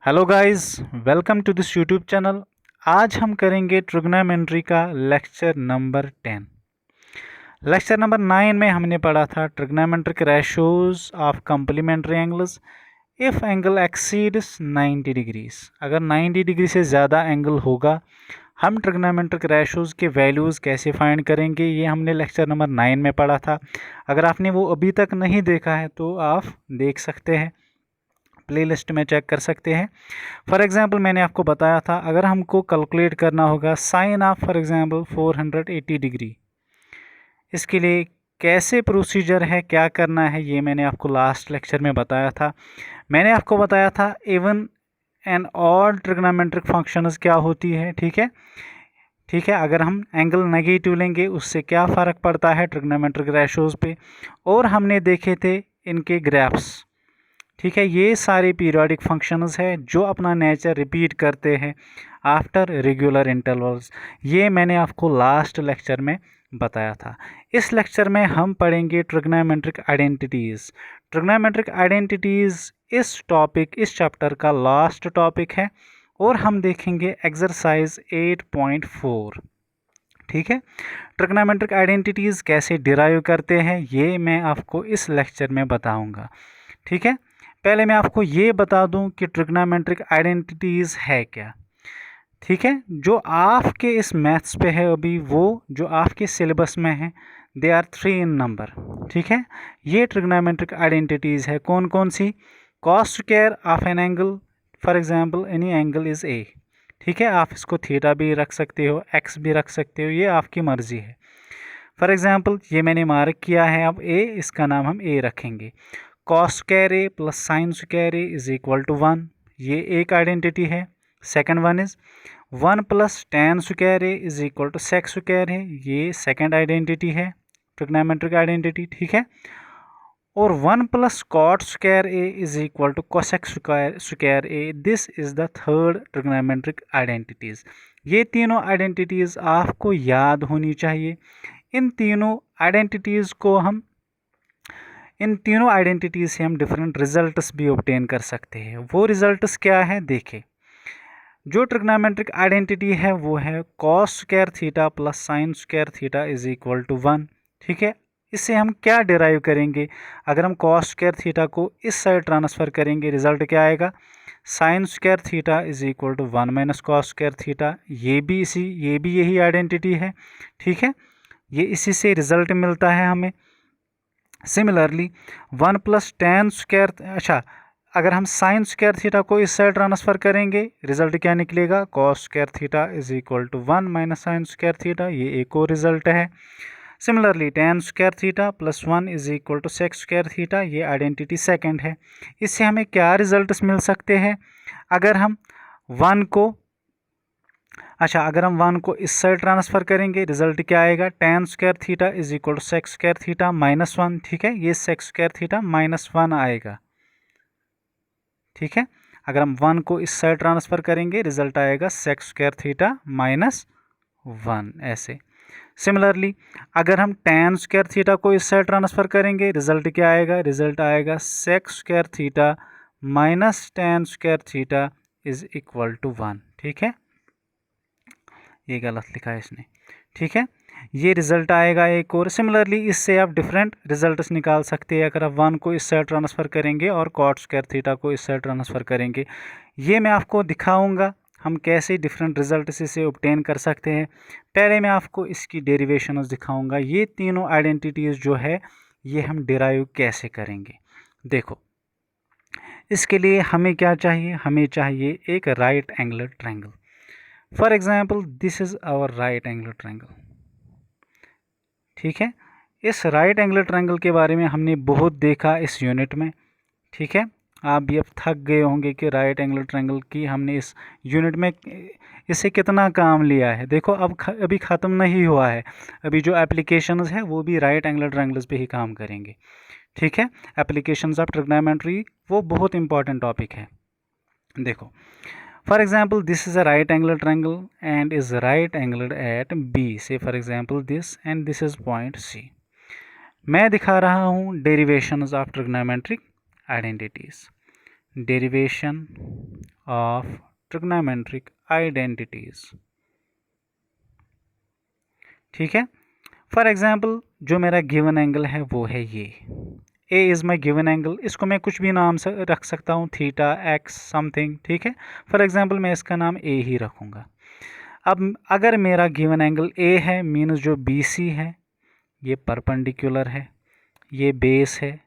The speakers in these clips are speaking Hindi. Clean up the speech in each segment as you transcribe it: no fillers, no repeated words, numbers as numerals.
Hello guys, welcome to this YouTube channel. आज हम करेंगे ट्रिग्नोमेट्री का लेक्चर नंबर 10। लेक्चर नंबर 9 में हमने पढ़ा था trigonometric ratios of complementary angles if angle exceeds 90 degrees. अगर 90 डिग्री से ज़्यादा एंगल होगा हम ट्रिग्नोमेट्रिक रेशोज़ के वैल्यूज़ कैसे फाइंड करेंगे, ये हमने लेक्चर नंबर 9 में पढ़ा था। अगर आपने वो अभी तक नहीं देखा है तो आप देख सकते हैं, प्लेलिस्ट में चेक कर सकते हैं। फॉर एग्जांपल मैंने आपको बताया था अगर हमको कैलकुलेट करना होगा sine of for example 480 degree, इसके लिए कैसे प्रोसीजर है, क्या करना है, ये मैंने आपको लास्ट लेक्चर में बताया था। मैंने आपको बताया था even and odd trigonometric functions क्या होती है। ठीक है, अगर हम एंगल नेगेटिव लेंगे उससे क्या फ़र्क पड़ता है ट्रिग्नोमेट्रिक रेशोज़ पे, और हमने देखे थे इनके ग्राफ्स। ठीक है, ये सारे पीरियोडिक फंक्शंस है जो अपना नेचर रिपीट करते हैं आफ्टर रेगुलर इंटरवल्स। ये मैंने आपको लास्ट लेक्चर में बताया था। इस लेक्चर में हम पढ़ेंगे ट्रिग्नोमेट्रिक आइडेंटिटीज़। ट्रिग्नोमेट्रिक आइडेंटिटीज़ इस चैप्टर का लास्ट टॉपिक है और हम देखेंगे एक्सरसाइज 8.4। ठीक है, ट्रिग्नोमेट्रिक आइडेंटिटीज़ कैसे डिराइव करते हैं ये मैं आपको इस लेक्चर में बताऊंगा। ठीक है, पहले मैं आपको ये बता दूं कि ट्रिग्नोमेट्रिक आइडेंटिटीज़ है क्या। ठीक है, जो आपके इस मैथ्स पे है अभी, वो जो आपके सिलेबस में है, दे आर 3 इन नंबर। ठीक है, ये ट्रिग्नोमेट्रिक आइडेंटिटीज़ है कौन कौन सी। Cos square of an angle, for example any angle is A. ठीक है, आप इसको थीटा भी रख सकते हो, एक्स भी रख सकते हो, ये आपकी मर्ज़ी है। फॉर एग्जांपल ये मैंने मार्क किया है, अब ए, इसका नाम हम ए रखेंगे। Cos square A plus sine square A is equal to 1, ये एक आइडेंटिटी है। Second one is 1 plus tan square A is equal to sec square है, ये सेकंड आइडेंटिटी है, ट्रिग्नोमेट्रिक आइडेंटिटी। ठीक है, और 1 plus cot square A is equal to cosec square A, this is the third trigonometric identities. ये तीनों आइडेंटिटीज़ आपको याद होनी चाहिए। इन तीनों आइडेंटिटीज़ से हम डिफरेंट रिजल्ट्स भी ऑब्टेन कर सकते हैं। वो रिजल्ट्स क्या है देखें। जो ट्रिग्नोमेट्रिक आइडेंटिटी है वो है cos square theta plus sine square theta is equal to 1। ठीक है, इससे हम क्या डिराइव करेंगे, अगर हम कॉस स्क्वायर थीटा को इस साइड ट्रांसफ़र करेंगे रिजल्ट क्या आएगा, sine square theta is equal to 1 minus cos square theta. ये भी यही आइडेंटिटी है। ठीक है, ये इसी से रिजल्ट मिलता है हमें। सिमिलरली 1 प्लस टेन स्क्वायर, अच्छा, अगर हम साइन स्क्वायर थीटा को इस साइड ट्रांसफ़र करेंगे रिजल्ट क्या निकलेगा, cos square theta is equal to 1 minus sine square theta, ये एक और रिजल्ट है। Similarly tan square theta plus 1 is equal to sec square theta, ये आइडेंटिटी सेकंड है। इससे हमें क्या रिजल्ट्स मिल सकते हैं, अगर हम 1 को अगर हम 1 को इस साइड ट्रांसफ़र करेंगे रिजल्ट क्या आएगा, tan square theta is equal to sec square theta minus 1। ठीक है, ये सेक स्क्वायर थीटा माइनस 1 आएगा। ठीक है, अगर हम 1 को इस साइड ट्रांसफ़र करेंगे रिजल्ट आएगा सेक स्क्वायर थीटा माइनस 1 ऐसे। सिमिलरली अगर हम टेन स्क्वायर थीटा को इस साइड ट्रांसफ़र करेंगे रिजल्ट क्या आएगा, रिजल्ट आएगा sec square theta minus tan square theta is equal to 1। ठीक है, ये गलत लिखा है इसने। ठीक है, ये रिजल्ट आएगा एक और। सिमिलरली इससे आप डिफरेंट रिजल्ट्स निकाल सकते हैं। अगर आप 1 को इस साइड ट्रांसफ़र करेंगे और कॉट स्क्वायर थीटा को इस साइड ट्रांसफ़र करेंगे, ये मैं आपको दिखाऊंगा हम कैसे डिफरेंट रिजल्ट्स इसे ऑब्टेन कर सकते हैं। पहले मैं आपको इसकी डेरिवेशंस दिखाऊंगा, ये तीनों आइडेंटिटीज़ जो है ये हम डिराइव कैसे करेंगे। देखो, इसके लिए हमें क्या चाहिए, हमें चाहिए एक right angle triangle. For example this is our right angle triangle. ठीक है, इस राइट एंगल ट्रायंगल के बारे में हमने बहुत देखा इस यूनिट में। ठीक है, आप भी अब थक गए होंगे कि राइट एंगल ट्रायंगल की हमने इस यूनिट में इससे कितना काम लिया है। देखो अभी ख़त्म नहीं हुआ है, अभी जो एप्लीकेशंस है वो भी राइट एंगल ट्रायंगल्स पे ही काम करेंगे। ठीक है, एप्लीकेशंस ऑफ ट्रिग्नोमेट्री वो बहुत इंपॉर्टेंट टॉपिक है। देखो, for example this is a right angle triangle and is right angled at B, say for example this and this is point C। मैं दिखा रहा हूँ derivations of trigonometric identities. Derivation of trigonometric identities. ठीक है, फॉर एग्जाम्पल जो मेरा गिवन एंगल है वो है ये, A is my given angle. इसको मैं कुछ भी नाम से रख सकता हूँ, थीटा, एक्स, समथिंग। ठीक है, फॉर एग्जाम्पल मैं इसका नाम ए ही रखूँगा। अब अगर मेरा गिवन एंगल ए है, मीन्स जो बी सी है ये परपेंडिकुलर है, ये बेस है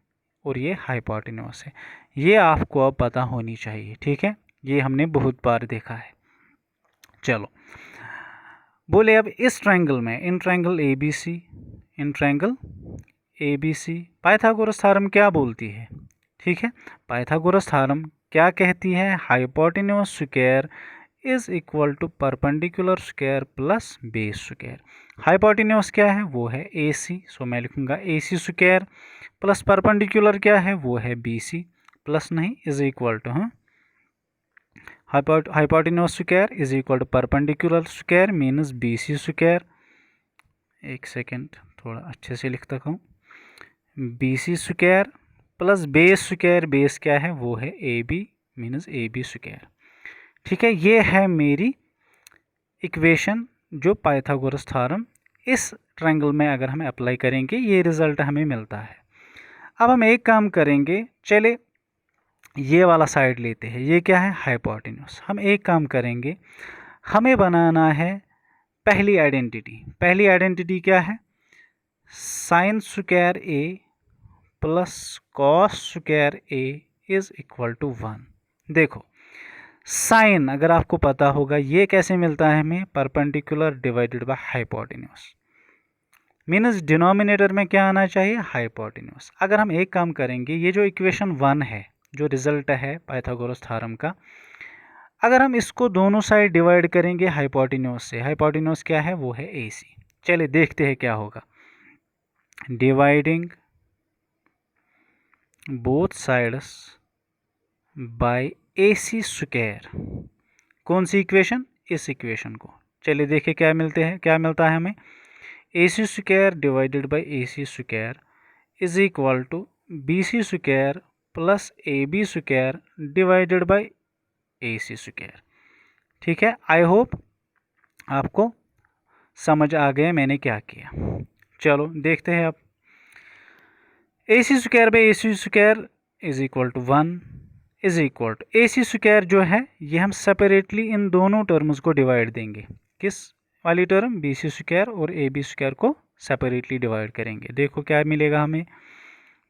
और ये हाइपोटेन्यूस है। ये आपको अब पता होनी चाहिए। ठीक है, ये हमने बहुत बार देखा है। चलो बोले अब इस ट्रायंगल में, in triangle A B C, in triangle A B C, Pythagoras theorem क्या बोलती है? ठीक है, पाइथागोरस थ्योरम क्या कहती है? Hypotenuse square is equal to perpendicular square plus base square. Hypotenuse क्या है? वो है ए सी, सो मैं लिखूंगा A C square, plus perpendicular क्या है? वो है बी सी, प्लस नहीं इज इक्वल टू, हाँ, hypotenuse square is equal to perpendicular square means B C square. एक सेकेंड, थोड़ा अच्छे से लिखता हूँ, B C square plus base square, base क्या है? वो है ए B means A B square. ठीक है, ये है मेरी इक्वेशन जो पाइथागोरस थ्योरम इस ट्रायंगल में अगर हम अप्लाई करेंगे ये रिजल्ट हमें मिलता है। अब हम एक काम करेंगे, चले ये वाला साइड लेते हैं, ये क्या है? हाइपोटेन्यूस। हम एक काम करेंगे, हमें बनाना है पहली आइडेंटिटी। पहली आइडेंटिटी क्या है? Sine square A plus cos square A is equal to 1। देखो साइन अगर आपको पता होगा ये कैसे मिलता है हमें? Perpendicular divided by hypotenuse, means denominator में क्या आना चाहिए? हाइपोटेन्यूस। अगर हम एक काम करेंगे, ये जो इक्वेशन 1 है, जो रिजल्ट है पाइथागोरस थ्योरम का, अगर हम इसको दोनों साइड डिवाइड करेंगे हाइपोटेन्यूस से, हाइपोटेन्यूस क्या है? वो है ए सी। चलिए देखते हैं क्या होगा। Dividing both sides by A C square, कौन सी इक्वेशन? इस इक्वेशन को। चलिए देखिए क्या मिलते हैं, क्या मिलता है हमें? A C square divided by A C square is equal to B C square plus A B square divided by A C square. ठीक है, आई होप आपको समझ आ गया मैंने क्या किया। चलो देखते हैं अब। A C square by A C square is equal to 1 is equal to A C square जो है ये हम सेपरेटली इन दोनों टर्म्स को डिवाइड देंगे। किस वाली टर्म? बी सी स्क्वायर और ए बी स्क्वायर को सेपरेटली डिवाइड करेंगे। देखो क्या मिलेगा हमें?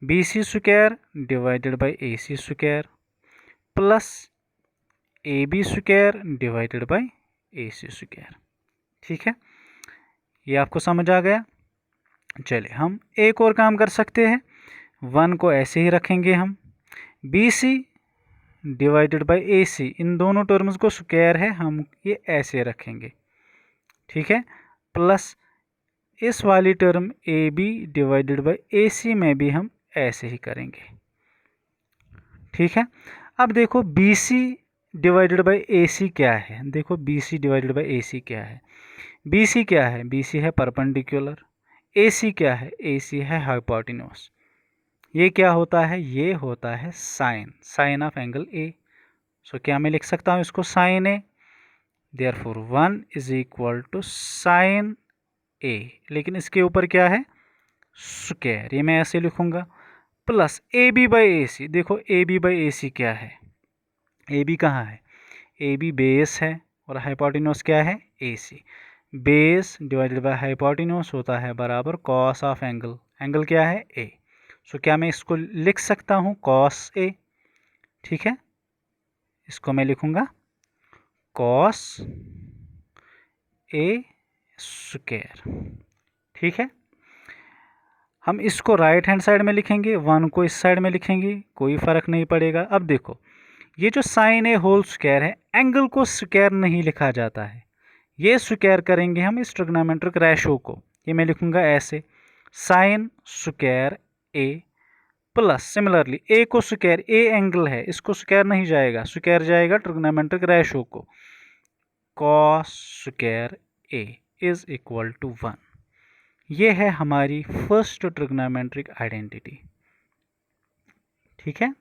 B C square divided by A C square plus A B square divided by A C square. ठीक है, ये आपको समझ आ गया। चलिए हम एक और काम कर सकते हैं, 1 को ऐसे ही रखेंगे हम, बी सी डिवाइडेड बाई ए सी, इन दोनों टर्म्स को स्क्वायर है, हम ये ऐसे रखेंगे। ठीक है, प्लस इस वाली term AB divided by by ए सी में भी हम ऐसे ही करेंगे। ठीक है, अब देखो बी सी डिवाइडेड बाई ए सी क्या है? देखो बी सी डिवाइडेड बाई ए सी क्या है? बी सी क्या है? बी सी है परपेंडिकुलर। ए सी क्या है? ए सी है हाइपोटेन्यूस। ये क्या होता है? ये होता है sine, sine of angle A. So क्या मैं लिख सकता हूँ इसको? Sine A, therefore 1 is equal to sine A, लेकिन इसके ऊपर क्या है? स्क्वायर, ये मैं ऐसे लिखूंगा, प्लस ए बी बाई ए सी। देखो ए बी बाई ए सी क्या है? ए बी कहाँ है? ए बी बेस है और हाइपोटेन्यूस क्या है? A C. Base divided by hypotenuse होता है बराबर कॉस ऑफ एंगल, एंगल क्या है? ए। सो क्या मैं इसको लिख सकता हूँ? Cos A. ठीक है, इसको मैं लिखूंगा कॉस ए स्क्वायर। ठीक है, हम इसको राइट हैंड साइड में लिखेंगे, 1 को इस साइड में लिखेंगे, कोई फर्क नहीं पड़ेगा। अब देखो ये जो साइन ए होल स्क्वायर है, एंगल को स्क्वायर नहीं लिखा जाता है, ये स्क्वायर करेंगे हम इस ट्रिग्नोमेट्रिक रेशो को। ये मैं लिखूंगा ऐसे, sign square A plus similarly ए को स्क्वायर, ए एंगल है, इसको स्क्वायर नहीं जाएगा, स्क्वायर जाएगा ट्रिग्नोमेट्रिक रेशो को, cos square A is equal to 1। ये है हमारी फर्स्ट ट्रिग्नोमेट्रिक आइडेंटिटी। ठीक है,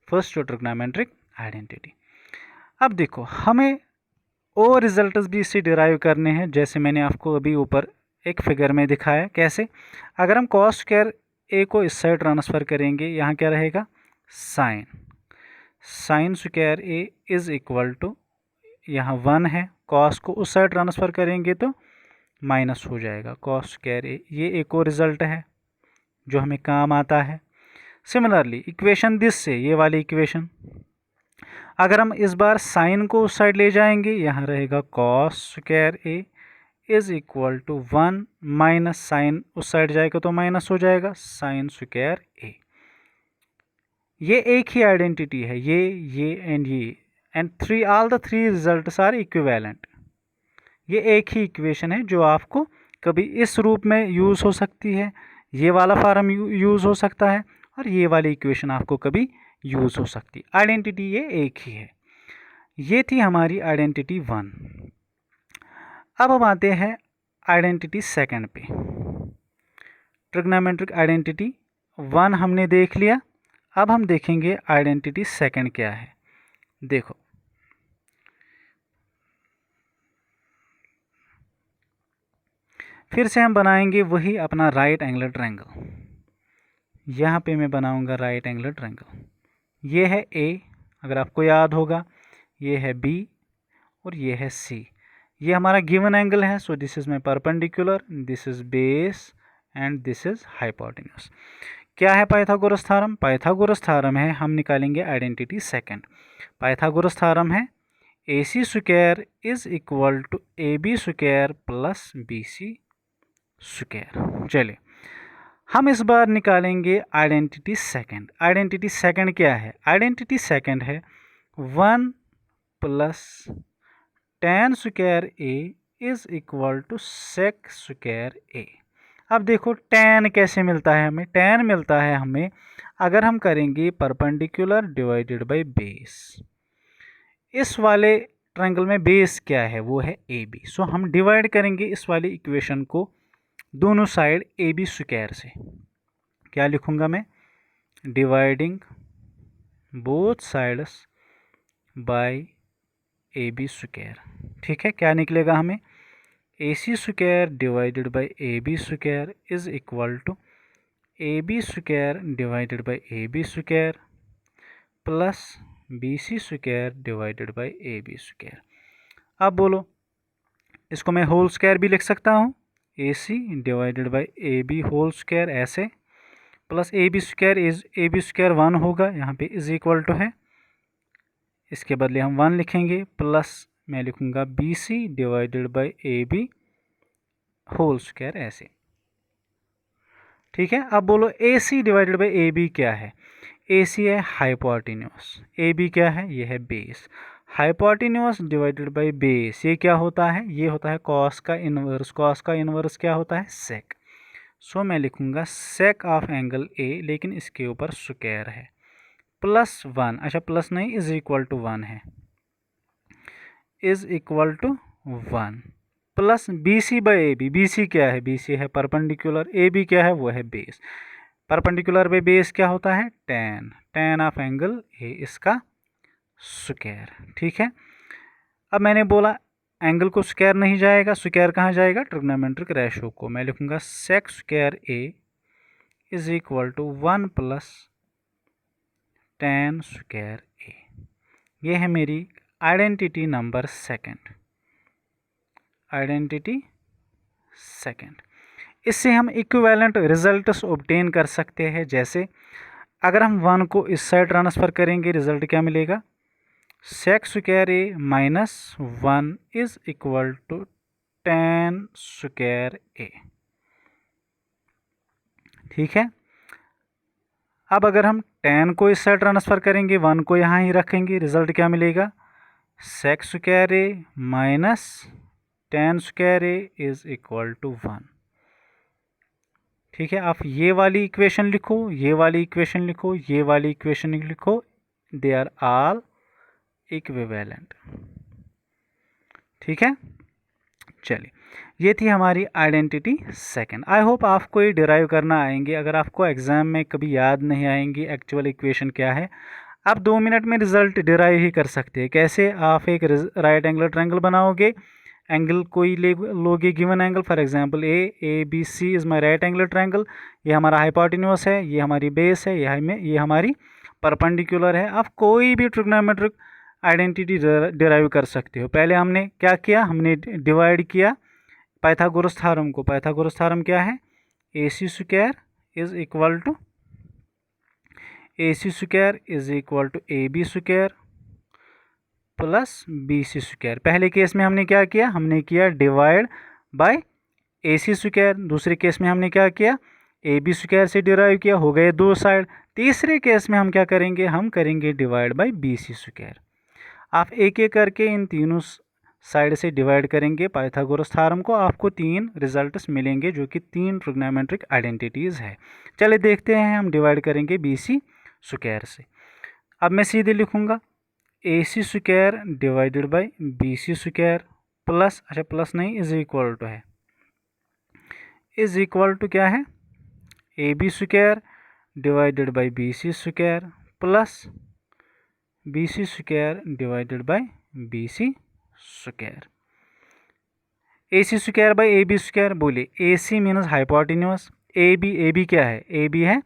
फर्स्ट जो ट्रिग्नोमेट्रिक आइडेंटिटी। अब देखो हमें और रिजल्ट्स भी इससे डिराइव करने हैं, जैसे मैंने आपको अभी ऊपर एक फिगर में दिखाया। कैसे? अगर हम कॉस स्क्वायर ए को इस साइड ट्रांसफ़र करेंगे, यहाँ क्या रहेगा? Sine square A is equal to, यहाँ 1 है, कॉस को उस साइड ट्रांसफ़र करेंगे तो माइनस हो जाएगा कॉस स्क्वायर ए। ये एक और रिजल्ट है जो हमें काम आता है। सिमिलरली इक्वेशन दिस से ये वाली इक्वेशन, अगर हम इस बार साइन को उस साइड ले जाएंगे, यहाँ रहेगा cos square A is equal to 1 minus sine उस साइड जाएगा तो माइनस हो जाएगा साइन स्क्वायर ए। ये एक ही आइडेंटिटी है, ये and all the three results are equivalent. ये एक ही इक्वेशन है जो आपको कभी इस रूप में यूज़ हो सकती है, ये वाला फार्म यूज़ हो सकता है, और ये वाली इक्वेशन आपको कभी यूज़ हो सकती है। आइडेंटिटी ये एक ही है। ये थी हमारी आइडेंटिटी 1। अब हम आते हैं आइडेंटिटी सेकंड पे। ट्रिग्नोमेट्रिक आइडेंटिटी 1 हमने देख लिया, अब हम देखेंगे आइडेंटिटी सेकंड क्या है। देखो फिर से हम बनाएंगे वही अपना राइट एंगल ट्रायंगल। यहाँ पे मैं बनाऊंगा राइट एंगल ट्रायंगल। ये है ए, अगर आपको याद होगा, ये है बी और ये है सी। ये हमारा गिवन एंगल है, so this is my perpendicular, this is base and this is hypotenuse. क्या है पाइथागोरस थ्योरम? पाइथागोरस थ्योरम है, हम निकालेंगे आइडेंटिटी सेकंड। पाइथागोरस थ्योरम है A C square is equal to A B square plus B C square. चलिए हम इस बार निकालेंगे आइडेंटिटी सेकंड। आइडेंटिटी सेकंड क्या है? आइडेंटिटी सेकंड है 1 plus tan square A is equal to sec square A. अब देखो tan कैसे मिलता है हमें? tan मिलता है हमें अगर हम करेंगे परपेंडिकुलर डिवाइडेड बाय बेस। इस वाले ट्रायंगल में बेस क्या है? वो है ए बी। सो हम डिवाइड करेंगे इस वाली इक्वेशन को दोनों साइड ए बी स्क्वायर से। क्या लिखूंगा मैं? Dividing both sides by A B square. ठीक है, क्या निकलेगा हमें? A C square divided by A B square is equal to A B square divided by A B square plus B C square divided by A B square. अब बोलो, इसको मैं होल स्क्वायर भी लिख सकता हूँ, AC C divided by A B whole square ऐसे, प्लस ए बी स्क्वायर 1 होगा, यहाँ पे इज इक्वल टू है, इसके बदले हम 1 लिखेंगे, प्लस मैं लिखूंगा B C divided by A B whole square ऐसे। ठीक है, अब बोलो A C divided by A B क्या है? ए सी है हाइपोटेन्यूस, ए बी क्या है? ये है base. Hypotenuse divided by base ये क्या होता है? ये होता है कॉस का इन्वर्स। कॉस का इन्वर्स क्या होता है? सेक। सो मैं लिखूंगा सेक ऑफ एंगल ए, लेकिन इसके ऊपर स्क्वायर है, प्लस 1। अच्छा प्लस नहीं, इज इक्वल टू 1 है, is equal to 1 plus B C by A B. B C क्या है? बी सी है परपेंडिकुलर, ए बी क्या है? वो है बेस। परपेंडिकुलर बाई बेस क्या होता है? tan ऑफ एंगल ए, इसका स्क्वायर। ठीक है, अब मैंने बोला एंगल को स्क्वायर नहीं जाएगा, स्क्वायर कहाँ जाएगा? ट्रिग्नोमेट्रिक रेशो को। मैं लिखूंगा sec square A is equal to 1 plus tan square A. ये है मेरी identity number second. Identity second, इससे हम इक्विवेलेंट रिजल्ट्स ऑब्टेन कर सकते हैं। जैसे अगर हम 1 को इस साइड ट्रांसफ़र करेंगे, रिजल्ट क्या मिलेगा? Sec square A minus 1 is equal to tan square A. ठीक है, अब अगर हम tan को इस साइड ट्रांसफ़र करेंगे, 1 को यहाँ ही रखेंगे, रिजल्ट क्या मिलेगा? Sec square A minus tan square A is equal to 1। ठीक है, आप ये वाली इक्वेशन लिखो, ये वाली इक्वेशन लिखो, ये वाली इक्वेशन लिखो, दे आर ऑल इक्विवेलेंट। ठीक है, चलिए ये थी हमारी आइडेंटिटी सेकंड। आई होप आपको ये डिराइव करना आएंगे। अगर आपको एग्ज़ाम में कभी याद नहीं आएंगी एक्चुअल इक्वेशन क्या है, आप 2 मिनट में रिजल्ट डिराइव ही कर सकते हैं। कैसे? आप एक राइट एंगल ट्रायंगल बनाओगे, एंगल कोई लोगे given angle, for example A B C is my right angle triangle, ये हमारा हाइपोटेन्यूज है, ये हमारी बेस है, ये हमारी परपेंडिकुलर है। आप कोई भी ट्रिग्नोमेट्रिक आइडेंटिटी डिराइव कर सकते हो। पहले हमने क्या किया? हमने डिवाइड किया पाइथागोरस थ्योरम को। पाइथागोरस थ्योरम क्या है? AC square is equal to AB square plus BC square. पहले केस में हमने क्या किया? हमने किया डिवाइड बाय AC स्क्वायर। दूसरे केस में हमने क्या किया? AB स्क्वायर से डिराइव किया, हो गए दो साइड। तीसरे केस में हम क्या करेंगे? हम करेंगे डिवाइड बाय BC स्क्वायर। आप एक एक करके इन तीनों साइड से डिवाइड करेंगे पाइथागोरस थ्योरम को, आपको 3 रिजल्ट्स मिलेंगे जो कि 3 ट्रिग्नोमेट्रिक आइडेंटिटीज़ है। चलिए देखते हैं, हम डिवाइड करेंगे BC स्क्वायर से। अब मैं सीधे लिखूंगा AC square divided by BC square plus, अच्छा प्लस नहीं, इज इक्वल टू है, इज इक्वल टू क्या है? AB square divided by BC square plus BC square divided by BC square. AC square by AB square, बोलिए AC मीन्स हाइपोटेन्यूज, AB क्या है? AB है,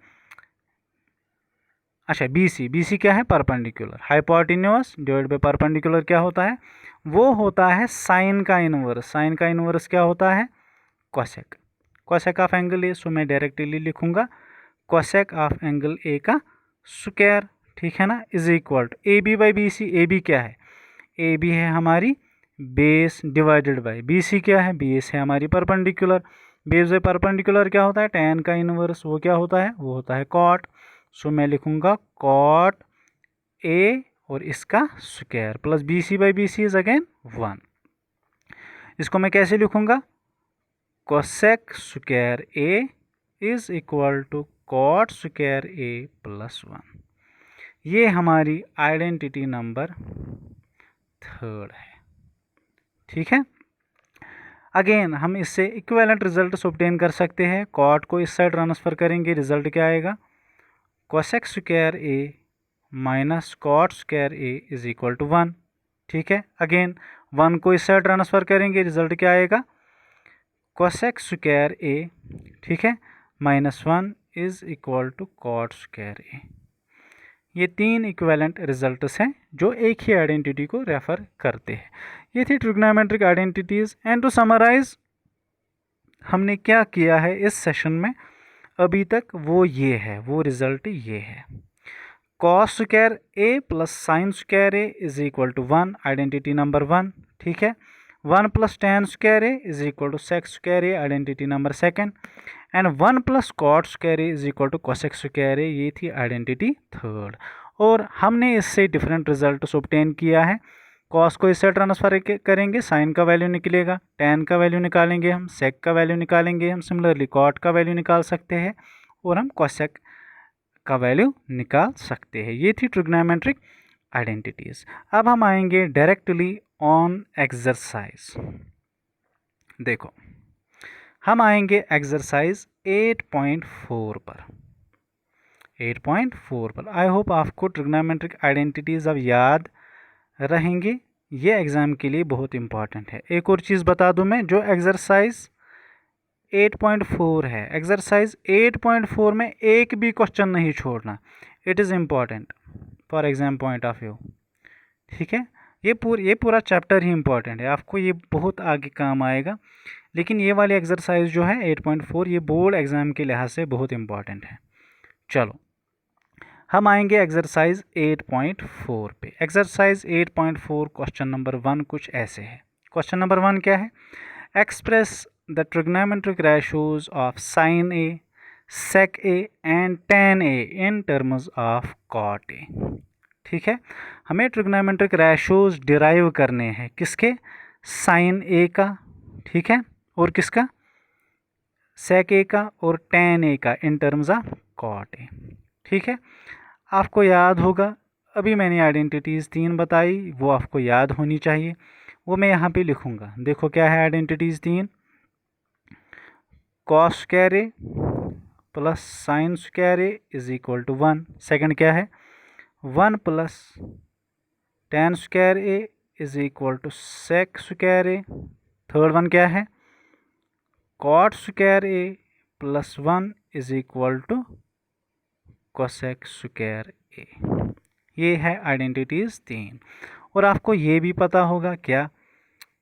अच्छा BC क्या है? Perpendicular. Hypotenuse divide by perpendicular क्या होता है? वो होता है साइन का इनवर्स। साइन का इनवर्स क्या होता है? Cosec. Cosec of angle A, so मैं डायरेक्टली लिखूंगा कोसेक ऑफ एंगल ए का स्क्वायर, ठीक है ना, is equal to AB by BC। AB क्या है? AB है हमारी बेस डिवाइडेड बाय BC क्या है? बेस है हमारी परपेंडिकुलर। बेस बाय परपेंडिकुलर क्या होता है? tan का इनवर्स, वो क्या होता है? वो होता है कॉट। सो मैं लिखूंगा कॉट A और इसका square plus BC by BC is again 1। इसको मैं कैसे लिखूंगा? Cosec square A is equal to cot square A plus 1। ये हमारी आइडेंटिटी नंबर 3 है, ठीक है। अगेन हम इससे इक्विवेलेंट रिजल्ट ऑब्टेन कर सकते हैं। कॉट को इस साइड ट्रांसफर करेंगे, रिजल्ट क्या आएगा? Cosec square A minus cot square A is equal to 1, ठीक है। अगेन 1 को इस साइड ट्रांसफर करेंगे, रिजल्ट क्या आएगा? कोसेक स्क्वायर A, ठीक है, minus 1 is equal to cot square A। ये 3 इक्विवेलेंट रिजल्ट्स हैं जो एक ही आइडेंटिटी को रेफर करते हैं। ये थी trigonometric identities. And to summarise हमने क्या किया है इस सेशन में अभी तक, वो ये है, वो रिजल्ट ये है। Cos square A plus sine square A is equal to 1, identity number 1, ठीक है। 1 plus tan square A is equal to sec square A, identity number 2, and 1 plus cot square A is equal to cosec square A, ये थी आइडेंटिटी 3। और हमने इससे डिफरेंट रिजल्ट ऑब्टेन किया है। कॉस को इससे ट्रांसफर करेंगे, साइन का वैल्यू निकलेगा, tan का वैल्यू निकालेंगे हम, सेक का वैल्यू निकालेंगे हम, सिमिलरली कॉट का वैल्यू निकाल सकते हैं और हम कोसेक का वैल्यू निकाल सकते हैं। ये थी ट्रिग्नोमेट्रिक आइडेंटिटीज। अब हम आएंगे डायरेक्टली ऑन एक्सरसाइज। देखो, हम आएंगे एक्सरसाइज 8.4 पर। 8.4 पर आई होप आपको ट्रिग्नोमेट्रिक आइडेंटिटीज अब याद रहेंगे। ये एग्जाम के लिए बहुत इंपॉर्टेंट है। एक और चीज़ बता दूं मैं, जो एक्सरसाइज 8.4 है, एक्सरसाइज 8.4 में एक भी क्वेश्चन नहीं छोड़ना। It is important for exam point of view, ठीक है। ये पूरा चैप्टर ही इम्पॉर्टेंट है, आपको ये बहुत आगे काम आएगा। लेकिन ये वाली एक्सरसाइज जो है 8.4, ये बोर्ड एग्जाम के लिहाज से बहुत इम्पॉर्टेंट है। चलो हम आएंगे एक्सरसाइज 8.4 पे। एक्सरसाइज 8.4 क्वेश्चन नंबर 1 कुछ ऐसे है। क्वेश्चन नंबर 1 क्या है? Express the trigonometric ratios of sine A, sec A and tan A in terms of cot A, ठीक है। हमें ट्रिग्नोमेट्रिक रेशोज डिराइव करने हैं, किसके? साइन ए का, ठीक है, और किसका? सेक ए का और tan ए का in terms of cot A, ठीक है। आपको याद होगा, अभी मैंने आइडेंटिटीज़ 3 बताई, वो आपको याद होनी चाहिए, वो मैं यहाँ पे लिखूँगा। देखो क्या है identities 3, cos square A plus sine square A is equal to 1। Second क्या है? 1 plus tan square A is equal to sec square A. Third one क्या है, cot square A plus 1 is equal to cosec square A. ये है आइडेंटिटीज 3। और आपको ये भी पता होगा क्या,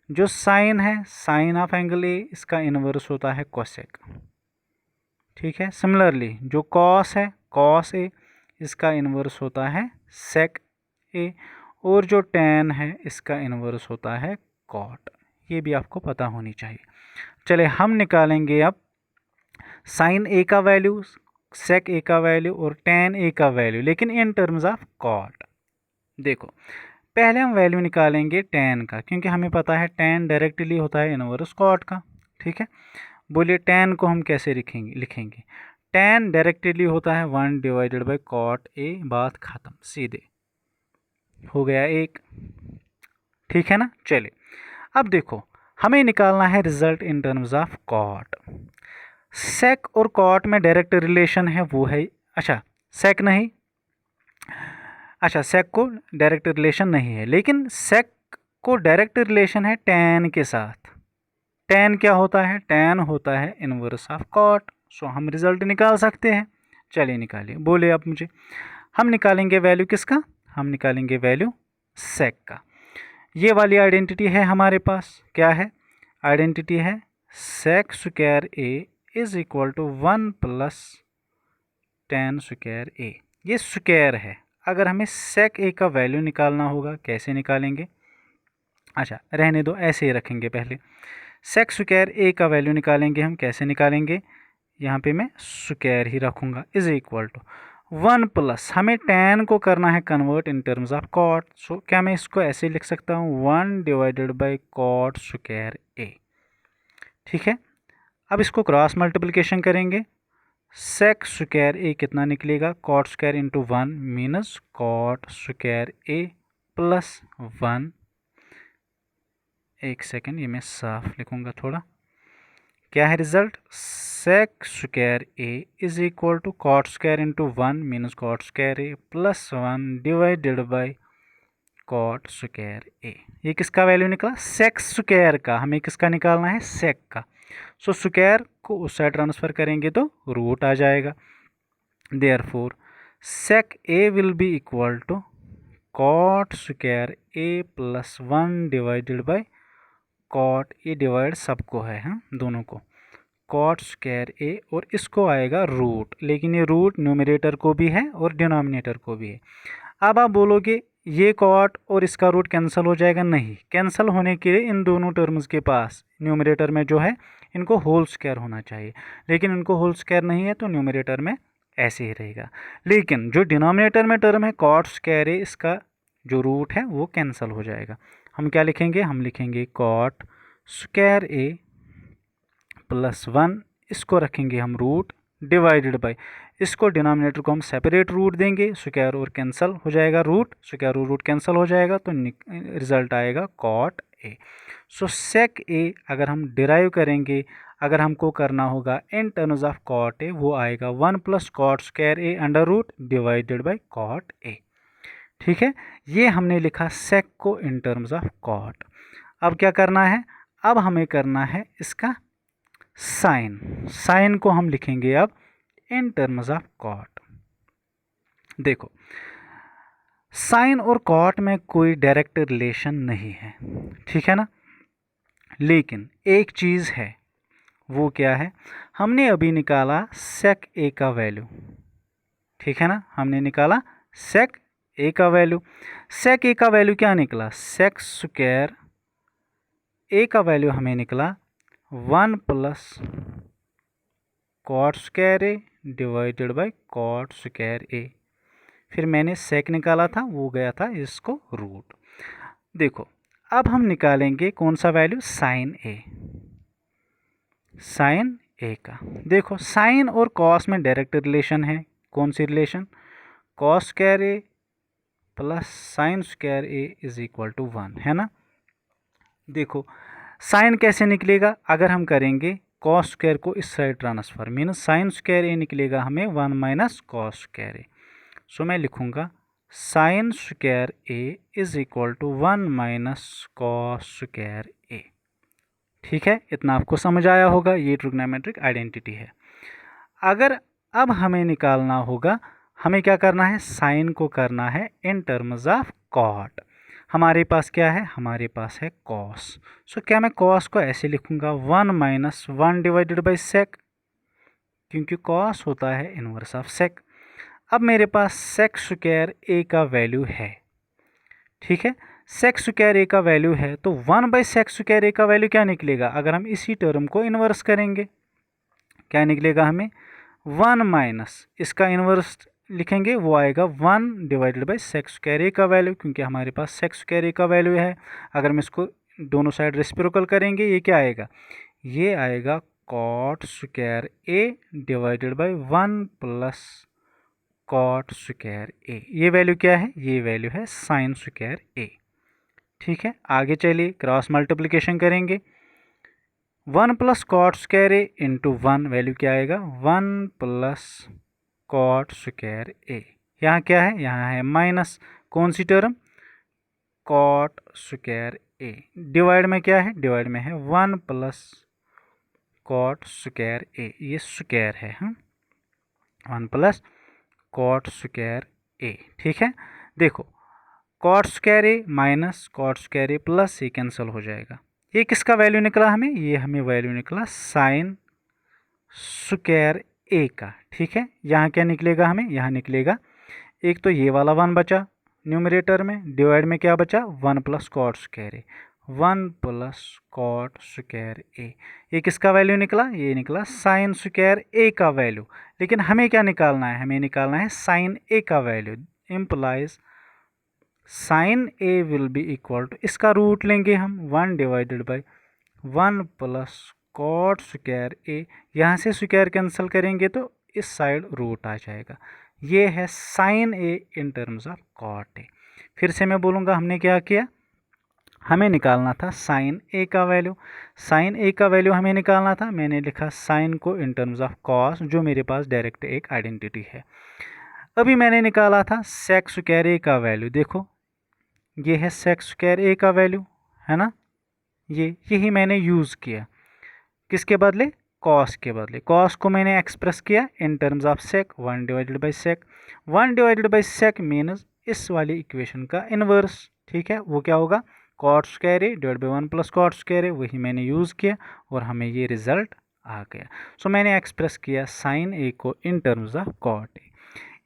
जो साइन है, साइन ऑफ एंगल ए, इसका इन्वर्स होता है कोसेक। ठीक है। सिमिलरली जो कॉस है, कॉस ए, इसका इन्वर्स होता है सेक ए। और जो टैन है, इसका इन्वर्स होता है कॉट। ये भी आपको पता होनी चाहिए। चले हम निकालेंगे अब साइन ए का वैल्यू, सेक ए का वैल्यू और टैन ए का वैल्यू, लेकिन इन टर्म्स ऑफ कॉट। देखो पहले हम वैल्यू निकालेंगे टैन का, क्योंकि हमें पता है टैन डायरेक्टली होता है इनवर्स कॉट का। ठीक है। बोलिए टैन को हम कैसे लिखेंगे। टैन डायरेक्टली होता है 1 डिवाइडेड बाई कॉट ए। बात खत्म, सीधे हो गया एक। ठीक है ना। चलिए अब देखो हमें निकालना है result in terms of cot. Sec और कॉट में डायरेक्ट रिलेशन है, वो है, अच्छा सेक नहीं, अच्छा सेक को डायरेक्ट रिलेशन नहीं है, लेकिन सेक को डायरेक्ट रिलेशन है टैन के साथ। टैन क्या होता है, टैन होता है इनवर्स ऑफ कॉट। सो हम रिजल्ट निकाल सकते हैं। चलिए निकालिए, बोले आप मुझे। हम निकालेंगे वैल्यू किसका, हम निकालेंगे वैल्यू सेक का। ये वाली आइडेंटिटी है हमारे पास, क्या है, आइडेंटिटी है sec square A is equal to 1 plus tan square A. ये स्क्वायर है। अगर हमें सेक ए का वैल्यू निकालना होगा, कैसे निकालेंगे, अच्छा रहने दो, ऐसे ही रखेंगे पहले। सेक स्क्वायर ए का वैल्यू निकालेंगे हम, कैसे निकालेंगे, यहाँ पे मैं स्क्वायर ही रखूँगा, इज इक्वल टू 1 प्लस, हमें टैन को करना है convert in terms of cot. So क्या मैं इसको ऐसे लिख सकता हूँ, 1 divided by cot square A. ठीक है। अब इसको क्रॉस मल्टीप्लिकेशन करेंगे। सेक स्क्वायर ए कितना निकलेगा, cot square into 1 minus cot square A plus 1। एक सेकेंड, ये मैं साफ लिखूंगा थोड़ा। क्या है result, sec square A is equal to cot square into 1 minus cot square A plus 1 divided by cot square A. ये किसका वैल्यू निकला, सेक स्क्वायर का। हमें किसका निकालना है, सेक का। सो स्क्वायर को उस साइड ट्रांसफर करेंगे तो रूट आ जाएगा। Therefore sec A will be equal to cot square A plus 1 divided by cot, ये डिवाइड सबको है, हाँ दोनों को, कॉट स्क्वायर ए, और इसको आएगा रूट, लेकिन ये रूट न्यूमरेटर को भी है और डिनोमिनेटर को भी है। अब आप बोलोगे ये कॉट और इसका रूट कैंसिल हो जाएगा, नहीं, कैंसिल होने के लिए इन दोनों टर्म्स के पास न्यूमरेटर में जो है इनको होल स्क्वायर होना चाहिए, लेकिन इनको होल स्क्वायर नहीं है तो न्यूमरेटर में ऐसे ही रहेगा। लेकिन जो डिनोमिनेटर में टर्म है कॉट स्क्वायर ए, इसका जो रूट है वो कैंसिल हो जाएगा। हम क्या लिखेंगे, हम लिखेंगे कॉट स्क्वायर ए प्लस 1, इसको रखेंगे हम रूट डिवाइडेड बाई, इसको डिनोमिनेटर को हम सेपरेट रूट देंगे, स्क्वायर और कैंसिल हो जाएगा, रूट स्क्वायर और रूट कैंसिल हो जाएगा, तो रिजल्ट आएगा कॉट ए। सो सेक ए अगर हम डिराइव करेंगे, अगर हमको करना होगा in terms of cot A, वो आएगा 1 plus cot square A under root divided by cot A. ठीक है। ये हमने लिखा सेक को इन टर्म्स ऑफ कॉट। अब क्या करना है, अब हमें करना है इसका साइन। साइन को हम लिखेंगे अब इन टर्म्स ऑफ कॉट। देखो साइन और कॉट में कोई डायरेक्ट रिलेशन नहीं है, ठीक है ना, लेकिन एक चीज़ है, वो क्या है, हमने अभी निकाला सेक ए का वैल्यू, ठीक है ना, हमने निकाला सेक ए का वैल्यू। सेक ए का वैल्यू क्या निकला, सेक स्क्वायर ए का वैल्यू हमें निकला 1 plus cot square A divided by cot square A. फिर मैंने सेक निकाला था, वो गया था इसको रूट। देखो अब हम निकालेंगे कौन सा value, sign A, sign A का। देखो साइन और कॉस में डायरेक्ट रिलेशन है, कौन सी relation, cos square A plus sine square A is equal to 1, है ना। देखो साइन कैसे निकलेगा, अगर हम करेंगे कॉस स्क्वायर को इस side transfer, minus sine square A निकलेगा हमें 1 minus cos square A. So मैं लिखूँगा sine square A is equal to 1 minus cos square A. ठीक है, इतना आपको समझ आया होगा, ये ट्रिग्नोमेट्रिक आइडेंटिटी है। अगर अब हमें निकालना होगा, हमें क्या करना है, साइन को करना है इन टर्म्स ऑफ कॉट। हमारे पास क्या है, हमारे पास है कॉस। सो क्या मैं कॉस को ऐसे लिखूंगा 1 माइनस 1 डिवाइडेड बाई सेक, क्योंकि कॉस होता है इनवर्स ऑफ सेक। अब मेरे पास सेक स्क्वायर ए का वैल्यू है। ठीक है, सेक स्क्वायर ए का वैल्यू है, तो 1 बाई सेक स्क्वायर ए का वैल्यू क्या निकलेगा, अगर हम इसी टर्म को इन्वर्स करेंगे क्या निकलेगा हमें, 1 माइनस इसका इन्वर्स लिखेंगे, वो आएगा 1 डिवाइडेड बाई सेक स्क्वायर ए का वैल्यू, क्योंकि हमारे पास सेक स्क्वायर ए का वैल्यू है। अगर हम इसको दोनों साइड रेसिप्रोकल करेंगे, ये क्या आएगा, ये आएगा cot square A divided by 1 plus cot square A. ये वैल्यू क्या है, ये वैल्यू है साइन स्क्वायर ए। ठीक है, आगे चलिए क्रॉस मल्टीप्लिकेशन करेंगे, 1 प्लस कॉट स्क्वायर ए इंटू 1, वैल्यू क्या आएगा, 1 प्लस कॉट स्क्वायर ए। यहाँ क्या है, यहाँ है माइनस, कौन सी टर्म, कॉट स्क्वायर ए। डिवाइड में क्या है, डिवाइड में है 1 प्लस कॉट स्क्वायर ए, ये स्क्वायर है, 1 प्लस कॉट स्क्वायर ए। ठीक है, देखो cot square A minus cot square A plus, ये कैंसिल हो जाएगा। ये किसका वैल्यू निकला हमें, ये हमें वैल्यू निकला साइन स्क्वायर ए का। ठीक है, यहाँ क्या निकलेगा हमें, यहाँ निकलेगा एक तो ये वाला 1 बचा न्यूमरेटर में, डिवाइड में क्या बचा 1 plus cot square A, 1 plus cot square A. ये किसका वैल्यू निकला, ये निकला साइन स्क्वायर ए का वैल्यू। लेकिन हमें क्या निकालना है, हमें निकालना है साइन ए का value, implies sine A will be equal to, इसका रूट लेंगे हम 1 divided by 1 plus cot square A. यहाँ से स्क्वायर कैंसिल करेंगे तो इस साइड रूट आ जाएगा। ये है sine A in terms of cot A. फिर से मैं बोलूँगा, हमने क्या किया, हमें निकालना था साइन ए का वैल्यू। साइन ए का वैल्यू हमें निकालना था, मैंने लिखा साइन को इन टर्म्स ऑफ कॉस, जो मेरे पास डायरेक्ट एक आइडेंटिटी है। अभी मैंने निकाला था सेक स्क्वायर ए का वैल्यू, देखो ये है सेक स्क्वायर ए का वैल्यू, है ना, यही मैंने यूज़ किया, किसके बदले, कॉस के बदले। कॉस को मैंने एक्सप्रेस किया in terms of sec, 1 divided by sec. 1 divided by sec means इस वाली इक्वेशन का इन्वर्स। ठीक है, वो क्या होगा, cot square A divide by 1 plus cot square A, वही मैंने यूज़ किया और हमें ये रिजल्ट आ गया। सो मैंने एक्सप्रेस किया साइन ए को in terms of cot A.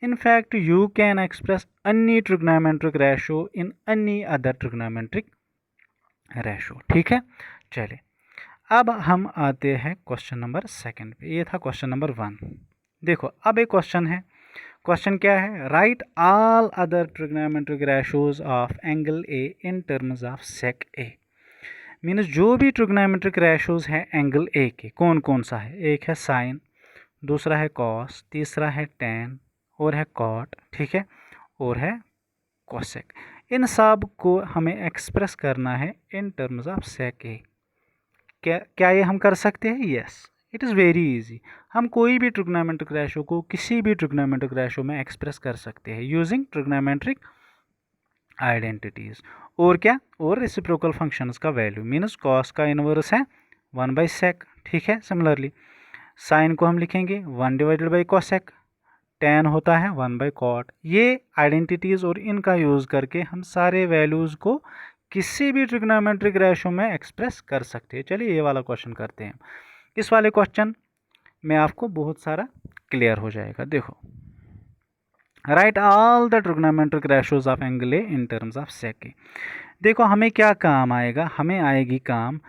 In fact, you can express any trigonometric ratio in any other trigonometric ratio. ठीक है, चलिए अब हम आते हैं क्वेश्चन नंबर 2 पे। ये था क्वेश्चन नंबर 1। देखो अब एक क्वेश्चन है, क्वेश्चन क्या है, write all other trigonometric ratios of angle A in terms of sec A. Means जो भी ट्रिग्नोमेट्रिक रेशोज हैं एंगल ए के, कौन कौन सा है, एक है साइन, दूसरा है कॉस, तीसरा है टेन, और है कॉट, ठीक है, और है कोसेक। इन सब को हमें एक्सप्रेस करना है इन टर्म्स ऑफ सेक ए। क्या ये हम कर सकते हैं, yes, it is very easy. हम कोई भी ट्रिग्नोमेट्रिक रेशो को किसी भी ट्रिग्नोमेट्रिक रेशो में एक्सप्रेस कर सकते हैं यूजिंग ट्रिग्नोमेट्रिक आइडेंटिटीज़। और क्या, और रेसिप्रोकल फंक्शंस का वैल्यू, मीन्स कॉस का इनवर्स है 1 बाई सेक। ठीक है, सिमिलरली साइन को हम लिखेंगे 1 डिवाइडेड बाई कोसेक, टेन होता है 1 बाई कॉट। ये आइडेंटिटीज़ और इनका यूज़ करके हम सारे वैल्यूज़ को किसी भी ट्रिग्नोमेट्रिक रेशो में एक्सप्रेस कर सकते हैं। चलिए ये वाला क्वेश्चन करते हैं। इस वाले क्वेश्चन में आपको बहुत सारा क्लियर हो जाएगा। देखो, write all the trigonometric ratios of angle A in terms of sec A. देखो हमें क्या काम आएगा, हमें आएगी काम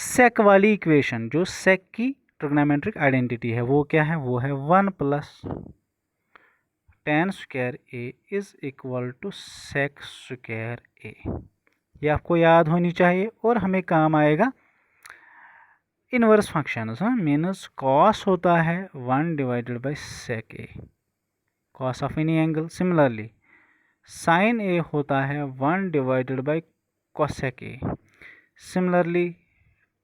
सेक वाली इक्वेशन, जो सेक की ट्रिग्नोमेट्रिक आइडेंटिटी है वो क्या है, वो है 1 plus tan square A is equal to sec square A. ये आपको याद होनी चाहिए। और हमें काम आएगा इनवर्स फंक्शंस, मीनस कॉस होता है 1 divided by sec A, cos of any angle. Similarly sine A होता है 1 divided by cosec A. Similarly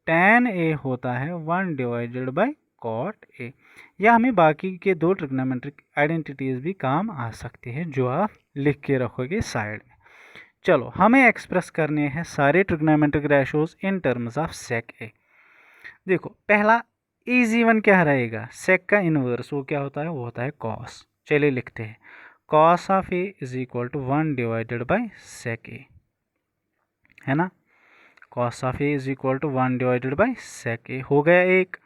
tan A होता है 1 डिवाइडेड बाई कॉट ए। या हमें बाकी के दो ट्रिग्नोमेट्रिक आइडेंटिटीज़ भी काम आ सकती है जो आप लिख के रखोगे साइड में। चलो, हमें एक्सप्रेस करने हैं सारे trigonometric ratios in terms of sec A. देखो, पहला इजी वन क्या रहेगा, सेक का इनवर्स वो क्या होता है, वो होता है कॉस। चलिए लिखते हैं, cos of A is equal to 1 divided by sec A, है ना। Cos of A is equal to 1 divided by sec A हो गया एक।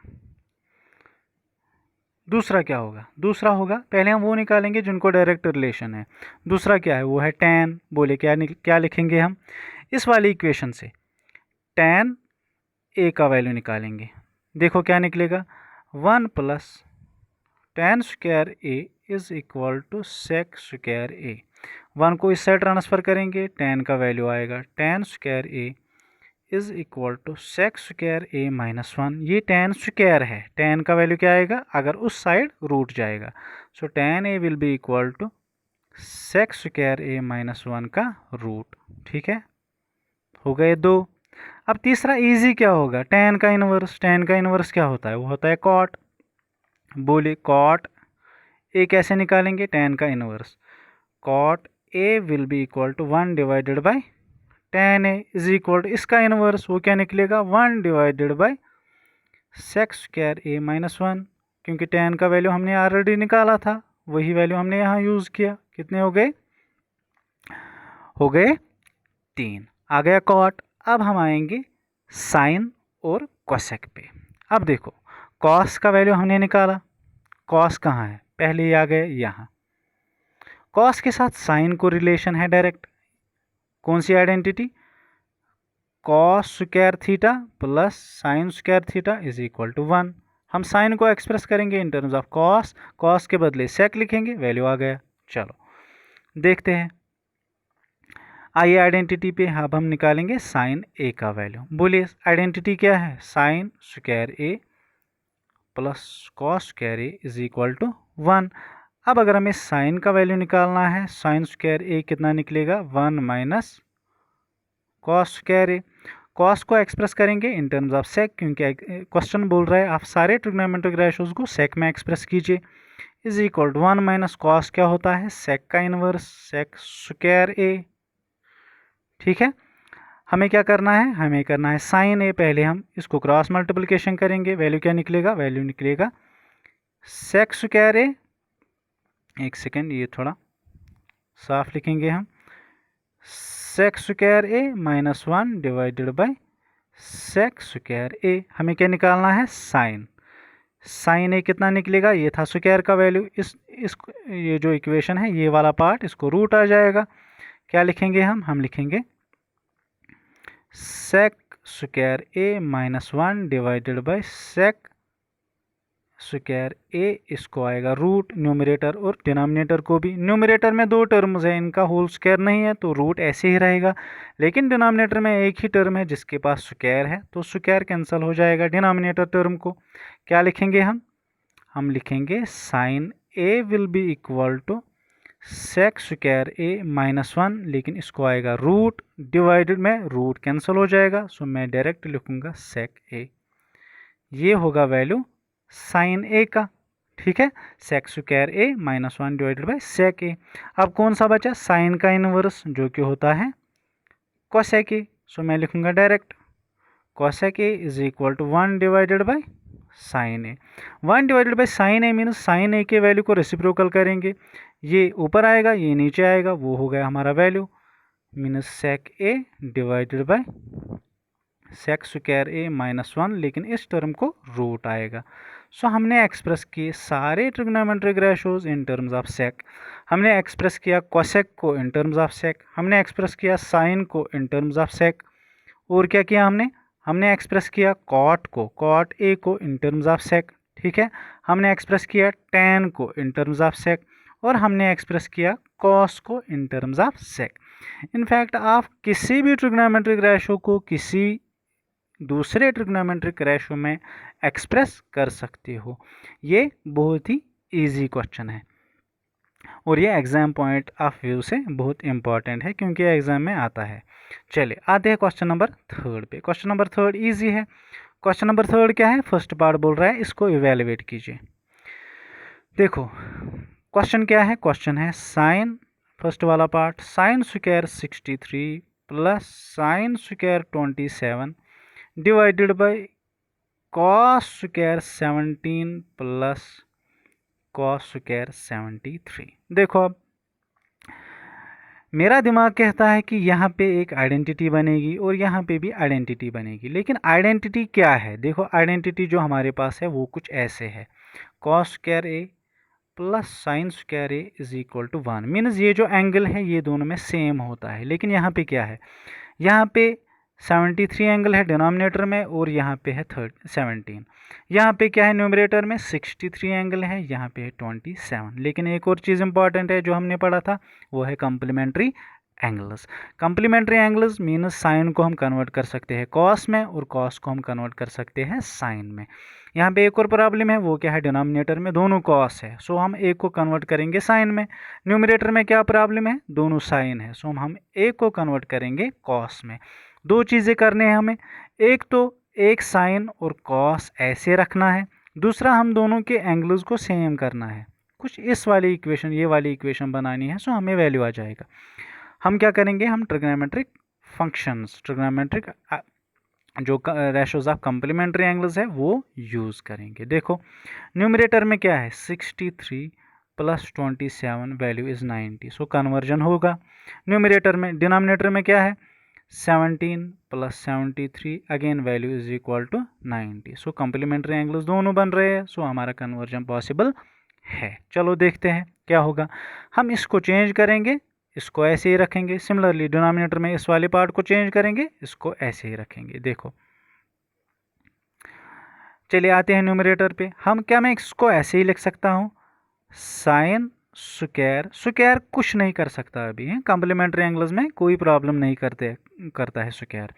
दूसरा क्या होगा, दूसरा होगा, पहले हम वो निकालेंगे जिनको डायरेक्ट रिलेशन है। दूसरा क्या है, वो है tan। बोले क्या लिखेंगे हम इस वाली इक्वेशन से, tan a का वैल्यू निकालेंगे। देखो क्या निकलेगा, 1 plus tan square a is equal to sec square a। 1 को इस साइड ट्रांसफ़र करेंगे, tan का वैल्यू आएगा tan square a is equal to sec square a minus 1। ये tan स्क्वायर है, tan का वैल्यू क्या आएगा, अगर उस साइड रूट जाएगा, so tan a will be equal to sec square a minus 1 का रूट। ठीक है, हो गए दो। अब तीसरा इजी क्या होगा, tan का इनवर्स। tan का इनवर्स क्या होता है, वो होता है cot। बोले cot a कैसे निकालेंगे, tan का inverse, cot a will be equal to 1 divided by tan a is equal to इसका इनवर्स, वो क्या निकलेगा, 1 divided by sec square a minus 1। क्योंकि tan का वैल्यू हमने ऑलरेडी निकाला था, वही वैल्यू हमने यहाँ यूज़ किया। कितने हो गए, हो गए 3। आ गया cot। अब हम आएंगे साइन और कोसेक पे। अब देखो, cos का वैल्यू हमने निकाला, cos कहाँ है, पहले ही आ गए यहाँ। cos के साथ साइन को रिलेशन है डायरेक्ट, कौन सी identity, cos square theta plus sine square theta is equal to 1। हम साइन को एक्सप्रेस करेंगे in terms of cos, cos के बदले sec लिखेंगे, वैल्यू आ गया। चलो देखते हैं, आइए आइडेंटिटी पे अब हम निकालेंगे साइन a का वैल्यू। बोलिए आइडेंटिटी क्या है, sine square a plus cos square a is equal to 1। अब अगर हमें साइन का वैल्यू निकालना है, साइन स्क्वायर a कितना निकलेगा, 1 minus cos square a। cos को एक्सप्रेस करेंगे इन टर्म्स ऑफ sec, क्योंकि क्वेश्चन बोल रहा है आप सारे ट्रिग्नोमेट्रिक रेशोज को sec में एक्सप्रेस कीजिए। Is equal to 1 minus cos क्या होता है, sec का इनवर्स, sec स्क्वायर a। ठीक है, हमें क्या करना है, हमें करना है साइन a। पहले हम इसको क्रॉस मल्टीप्लिकेशन करेंगे, वैल्यू क्या निकलेगा, वैल्यू निकलेगा sec स्क्वायर a। एक सेकेंड, ये थोड़ा साफ लिखेंगे हम, sec square a minus 1 divided by sec square a। हमें क्या निकालना है, साइन। साइन a कितना निकलेगा, ये था स्क्वायर का वैल्यू, इस ये जो इक्वेशन है ये वाला पार्ट, इसको रूट आ जाएगा। क्या लिखेंगे हम लिखेंगे sec square a minus 1 divided by sec square a, इसको आएगा रूट, न्यूमरेटर और डिनोमिनेटर को भी। न्यूमरेटर में दो टर्म्स है, इनका होल स्क्वायर नहीं है तो रूट ऐसे ही रहेगा, लेकिन डिनोमिनेटर में एक ही टर्म है जिसके पास स्क्वायर है, तो स्क्वायर कैंसिल हो जाएगा डिनोमिनेटर टर्म को। क्या लिखेंगे हम लिखेंगे sine a will be equal to sec square a minus 1, लेकिन इसको आएगा रूट, डिवाइडेड में रूट कैंसिल हो जाएगा, सो मैं डायरेक्ट लिखूंगा sec a। ये होगा वैल्यू साइन a का। ठीक है, sec square a minus 1 divided by sec a। अब कौन सा बचा, साइन का इनवर्स जो कि होता है cosec a, सो मैं लिखूंगा direct cosec a is equal to 1 divided by sine a। 1 divided by sine a means sine a के वैल्यू को रेसिप्रोकल करेंगे, ये ऊपर आएगा ये नीचे आएगा, वो हो गया हमारा value means sec a divided by sec square a minus 1, लेकिन इस टर्म को रूट आएगा। सो हमने एक्सप्रेस किए सारे trigonometric ratios in terms of sec। हमने एक्सप्रेस किया cosec को इन टर्म्स ऑफ sec, हमने एक्सप्रेस किया साइन को इन टर्म्स ऑफ sec, और क्या किया हमने एक्सप्रेस किया cot a को इन टर्म्स ऑफ sec। ठीक है, हमने एक्सप्रेस किया tan को इन टर्म्स ऑफ sec, और हमने एक्सप्रेस किया cos को in terms of sec। In fact आप किसी भी ट्रिग्नोमेट्रिक रेशो को किसी दूसरे ट्रिग्नोमेट्रिक रेशो में एक्सप्रेस कर सकते हो। ये बहुत ही इजी क्वेश्चन है और ये एग्जाम पॉइंट ऑफ व्यू से बहुत इंपॉर्टेंट है, क्योंकि एग्जाम में आता है। चलिए आते हैं क्वेश्चन नंबर 3 पे। क्वेश्चन नंबर 3 इजी है। क्वेश्चन नंबर 3 क्या है, फर्स्ट पार्ट बोल रहा है इसको इवेलुएट कीजिए। देखो क्वेश्चन क्या है, क्वेश्चन है साइन फर्स्ट वाला part sine square 63 plus sine square 27 divided by cos square 17 plus cos square 73। देखो अब मेरा दिमाग कहता है कि यहाँ पे एक आइडेंटिटी बनेगी और यहाँ पे भी आइडेंटिटी बनेगी, लेकिन आइडेंटिटी क्या है? देखो आइडेंटिटी जो हमारे पास है वो कुछ ऐसे है, cos square A plus sine square A is equal to 1। Means ये जो एंगल है ये दोनों में सेम होता है। लेकिन यहाँ पे क्या है? यहाँ पे 73 एंगल है डिनोमिनेटर में और यहाँ पे है 17। यहाँ पे क्या है? न्यूमरेटर में 63 एंगल है, यहाँ पे है 27। लेकिन एक और चीज़ इंपॉर्टेंट है जो हमने पढ़ा था, वो है complementary angles. Complementary angles means sine को हम कन्वर्ट कर सकते हैं कॉस में और कॉस को हम कन्वर्ट कर सकते हैं साइन में। यहाँ पे एक और प्रॉब्लम है, वो क्या है? डिनोमिनेटर में दोनों कॉस है, सो हम एक को कन्वर्ट करेंगे साइन में। न्यूमरेटर में क्या प्रॉब्लम है? दोनों साइन है, सो हम एक को कन्वर्ट करेंगे कॉस में। दो चीज़ें करने हैं हमें, एक तो एक साइन और कॉस ऐसे रखना है, दूसरा हम दोनों के एंगल्स को सेम करना है। कुछ इस वाली इक्वेशन, ये वाली इक्वेशन बनानी है, सो हमें वैल्यू आ जाएगा। हम क्या करेंगे? हम ट्रिग्नोमेट्रिक फंक्शंस, ट्रिग्नोमेट्रिक जो रेशोज ऑफ कम्प्लीमेंट्री एंगल्स है वो यूज़ करेंगे। देखो न्यूमरेटर में क्या है? 63 plus 27 value is 90, so conversion होगा। न्यूमरेटर में, डिनोमिनेटर में क्या है? 17 plus 73 again value is equal to 90, so complementary angles दोनों बन रहे हैं, सो हमारा कन्वर्जन पॉसिबल है। चलो देखते हैं क्या होगा। हम इसको चेंज करेंगे, इसको ऐसे ही रखेंगे। सिमिलरली डिनोमिनेटर में इस वाले पार्ट को चेंज करेंगे, इसको ऐसे ही रखेंगे। देखो चलिए आते हैं न्यूमरेटर पे। हम क्या, मैं इसको ऐसे ही लिख सकता हूँ, साइन स्क्वायर, स्क्वायर कुछ नहीं कर सकता अभी है, कम्प्लीमेंट्री एंगल्स में कोई प्रॉब्लम नहीं करता है स्क्वायर।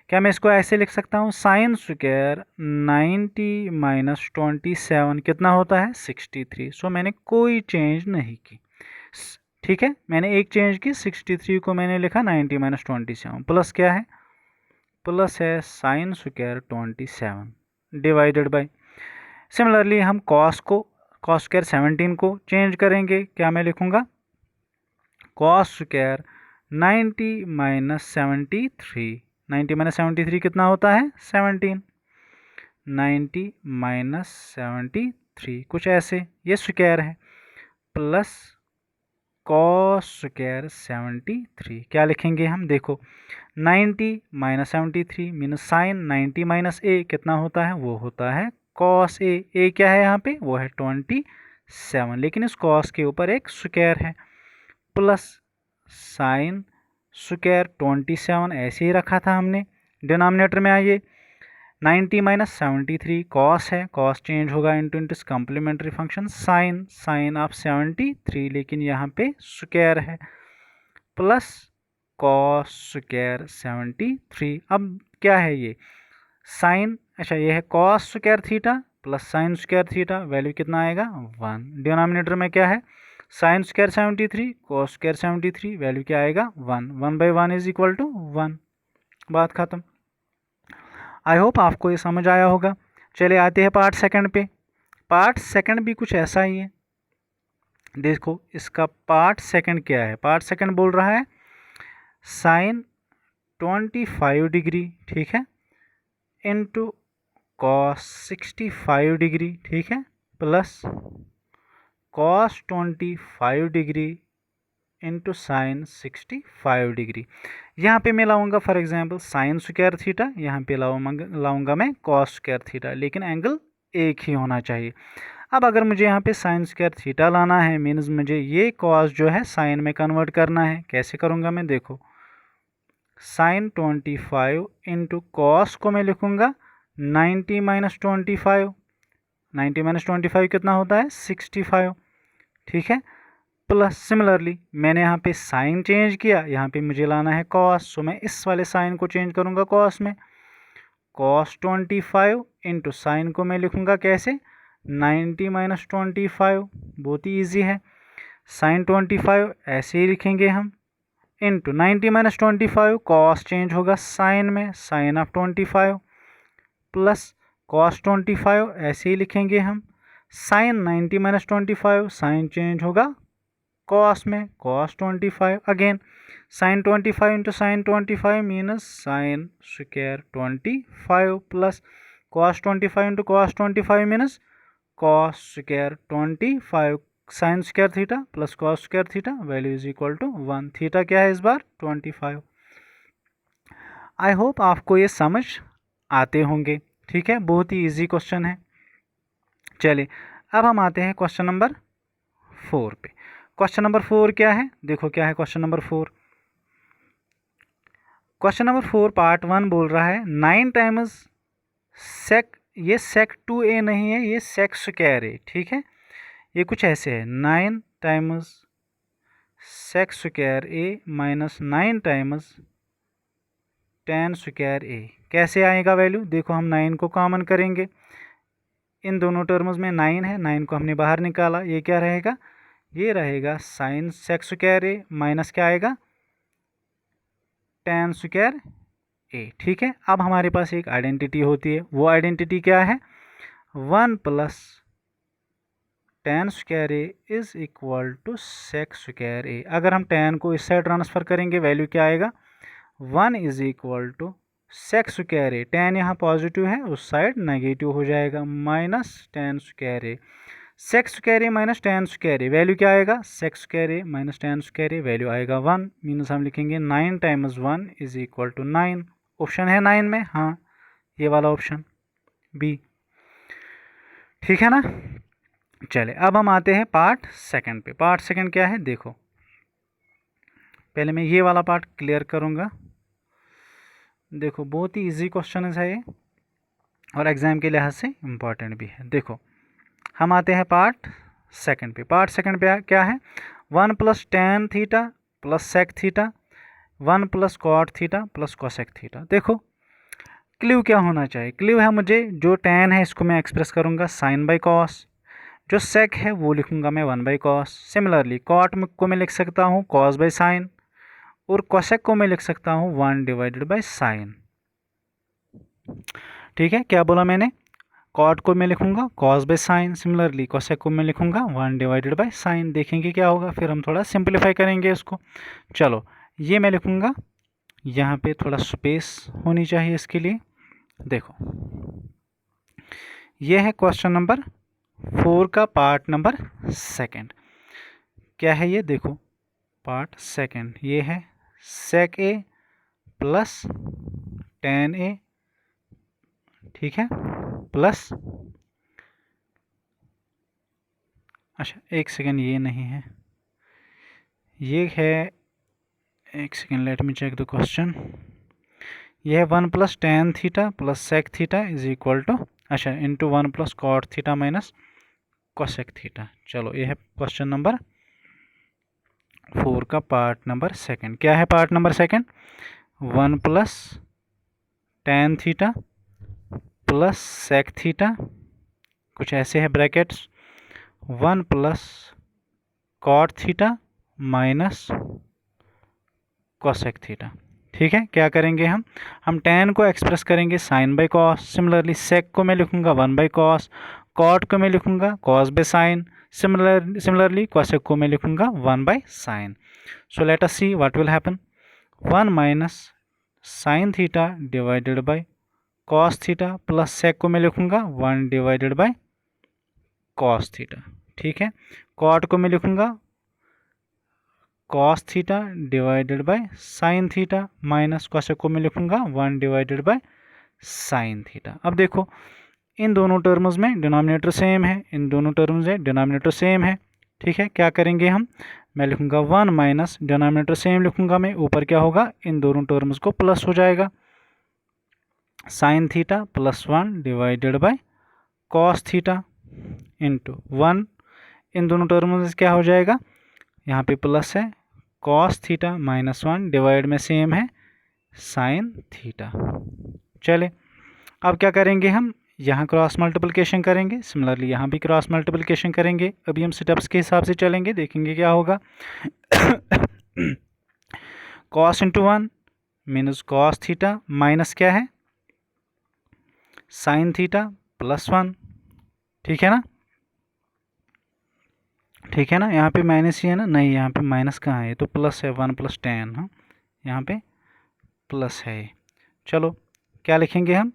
क्या मैं इसको ऐसे लिख सकता हूँ? साइन स्क्वायर 90 माइनस 27 कितना होता है? 63। सो मैंने कोई चेंज नहीं की, ठीक है। मैंने एक चेंज की, 63 को मैंने लिखा 90 माइनस 27 प्लस क्या है? प्लस है sine square 27 divided by, similarly हम कॉस स्क्वायर 17 को चेंज करेंगे। क्या मैं लिखूंगा? कॉस स्क्वायर 90 माइनस 73, 90 माइनस 73 कितना होता है? 17। 90 माइनस 73 कुछ ऐसे, ये स्क्वायर है, प्लस कॉस स्क्वायर 73। क्या लिखेंगे हम? देखो 90 माइनस 73 मीनस साइन 90 माइनस ए कितना होता है? वो होता है कॉस ए। ए क्या है यहाँ पे? वो है 27, लेकिन इस कॉस के ऊपर एक स्क्वायर है, प्लस साइन स्क्वायर 27 ऐसे ही रखा था हमने। डिनोमिनेटर में आइए, 90 माइनस 73 कॉस है, कॉस चेंज होगा इनटू इस कम्प्लीमेंट्री फंक्शन साइन ऑफ 73, लेकिन यहाँ पे स्क्वायर है, प्लस कॉस स्क्वायर 73। अब क्या है ये? साइन, अच्छा ये है cos square theta plus sine square theta, value कितना आएगा? 1। डिनोमिनेटर में क्या है? Sine square 73 cos square 73, value क्या आएगा? 1। 1/1 इज इक्वल टू 1। बात खत्म। आई होप आपको ये समझ आया होगा। चले आते हैं पार्ट सेकंड पे। पार्ट सेकंड भी कुछ ऐसा ही है। देखो इसका पार्ट सेकंड क्या है? पार्ट सेकंड बोल रहा है साइन 25 डिग्री, ठीक है, इनटू कॉस 65 डिग्री, ठीक है, plus cos 25 degree into sine 65 degree. यहाँ पे मैं लाऊंगा for example sign square theta, यहाँ पे लाऊंगा मैं कॉस स्क्वायर थीटा, लेकिन एंगल एक ही होना चाहिए। अब अगर मुझे यहाँ पे साइन स्क्वायर थीटा लाना है, मीन्स मुझे ये कॉस जो है साइन में कन्वर्ट करना है। कैसे करूँगा मैं? देखो साइन 25 इंटू कॉस को मैं लिखूँगा 90 माइनस 25, 90 माइनस 25 कितना होता है? 65, ठीक है, प्लस सिमिलरली मैंने यहाँ पे साइन चेंज किया, यहाँ पे मुझे लाना है कॉस, सो मैं इस वाले साइन को चेंज करूँगा कॉस में। कॉस 25 इंटू साइन को मैं लिखूँगा कैसे? 90 माइनस 25, बहुत ही ईजी है। साइन 25 ऐसे ही लिखेंगे हम, इंटू 90 माइनस 25, कॉस चेंज होगा साइन में, साइन ऑफ 25, प्लस कॉस 25 ऐसे ही लिखेंगे हम, साइन 90 माइनस 25, साइन चेंज होगा कॉस में cos 25 again sin 25 into sine 25 minus sine square 25 plus cos 25 into cos 25 minus cos square 25 sine square theta plus cos square theta value is equal to 1। Theta क्या है इस बार 25। आई होप आपको ये समझ आते होंगे। ठीक है, बहुत ही इजी क्वेश्चन है। चलिए अब हम आते हैं क्वेश्चन नंबर 4 पे। क्वेश्चन नंबर 4 क्या है, देखो क्या है question number 4। Question number 4 part 1 बोल रहा है 9 टाइम्स सेक, ये सेक 2a नहीं है, ये सेक स्क्वायर ए। ठीक है, ये कुछ ऐसे है 9 times sec square A minus 9 times tan square ए। कैसे आएगा वैल्यू, देखो हम 9 को कॉमन करेंगे, इन दोनों टर्म्स में 9 है, 9 को हमने बाहर निकाला, ये क्या रहेगा, ये रहेगा sign sec square A minus क्या आएगा tan स्क्वायर ए। ठीक है, अब हमारे पास एक आइडेंटिटी होती है, वो आइडेंटिटी क्या है 1 plus tan square A is equal to sec square A. अगर हम tan को इस साइड ट्रांसफर करेंगे वैल्यू क्या आएगा 1 is equal to sec square A, tan यहाँ पॉजिटिव है उस साइड नेगेटिव हो जाएगा minus tan square A. Sec square A minus tan square A value क्या आएगा, sec square A minus tan square A value आएगा 1, मीनस हम लिखेंगे 9 times 1 is equal to 9। Option है 9 में, हाँ ये वाला ऑप्शन बी। ठीक है ना। चले अब हम आते हैं पार्ट सेकंड पे। पार्ट सेकंड क्या है, देखो पहले मैं ये वाला पार्ट क्लियर करूँगा। देखो बहुत ही इजी क्वेश्चन है ये और एग्ज़ाम के लिहाज से इम्पॉर्टेंट भी है। देखो हम आते हैं पार्ट सेकंड पे। पार्ट सेकंड पे क्या है 1 plus tan theta plus sec theta 1 plus cot theta plus cosec theta. देखो क्ल्यू क्या होना चाहिए, क्ल्यू है मुझे जो tan है इसको मैं एक्सप्रेस करूँगा साइन बाई कॉस, जो सेक है वो लिखूँगा मैं 1 बाई कॉस। सिमिलरली कॉट को मैं लिख सकता हूँ कॉस बाई साइन और कोसेक को मैं लिख सकता हूँ 1 डिवाइडेड बाई साइन। ठीक है, क्या बोला मैंने, कॉट को मैं लिखूंगा cos by sine, similarly cosec को मैं लिखूंगा 1 डिवाइडेड बाई साइन। देखेंगे क्या होगा, फिर हम थोड़ा सिंपलीफाई करेंगे इसको। चलो ये मैं लिखूंगा, यहाँ पे थोड़ा स्पेस होनी चाहिए इसके लिए। देखो ये है क्वेश्चन नंबर 4 का पार्ट नंबर सेकंड। क्या है ये, देखो पार्ट सेकंड ये है सेक ए प्लस tan ए, ठीक है, प्लस, अच्छा एक सेकेंड ये नहीं है, ये है, एक second let me check the question. ये है 1 plus tan theta plus sec theta is equal to, अच्छा into 1 plus cot theta minus cosec theta. चलो ये है क्वेश्चन नंबर 4 का पार्ट नंबर सेकंड। क्या है part number second 1 plus tan theta plus sec theta, कुछ ऐसे है brackets, 1 plus cot theta minus cosec theta. ठीक है, क्या करेंगे हम tan को एक्सप्रेस करेंगे sine by cos, similarly sec को मैं लिखूंगा 1 बाई कॉस, कॉट को मैं लिखूंगा cos by sine, similarly cosec को मैं लिखूंगा 1 by sine. So let us see what will happen, 1 minus sine theta divided by cos theta plus sec को मैं लिखूंगा 1 डिवाइडेड बाई कॉस थीटा। ठीक है, कॉट को मैं लिखूंगा cos theta divided by sine theta minus cosec को मैं लिखूंगा 1 डिवाइडेड बाय साइन थीटा। अब देखो इन दोनों टर्म्स में डिनोमिनेटर सेम है, इन दोनों टर्म्स में डिनोमिनेटर सेम है। ठीक है, क्या करेंगे मैं लिखूंगा 1 माइनस डिनोमिनेटर सेम लिखूंगा मैं, ऊपर क्या होगा इन दोनों टर्म्स को प्लस हो जाएगा, sign theta plus 1 divided by cos theta into 1, इन दोनों टर्म्स में क्या हो जाएगा, यहाँ पे प्लस है कॉस थीटा माइनस 1 डिवाइड में सेम है साइन थीटा। चले अब क्या करेंगे यहाँ क्रॉस मल्टीप्लिकेशन करेंगे, सिमिलरली यहाँ भी क्रॉस मल्टीप्लिकेशन करेंगे। अभी हम स्टेप्स के हिसाब से चलेंगे, देखेंगे क्या होगा। Cos into 1 मीनस cos theta minus क्या है साइन थीटा प्लस 1। ठीक है ना, ठीक है ना। यहाँ पे माइनस ही है ना, नहीं यहाँ पे माइनस कहाँ है, तो प्लस है, 1 + 10। हाँ, यहाँ पे प्लस है। चलो क्या लिखेंगे हम,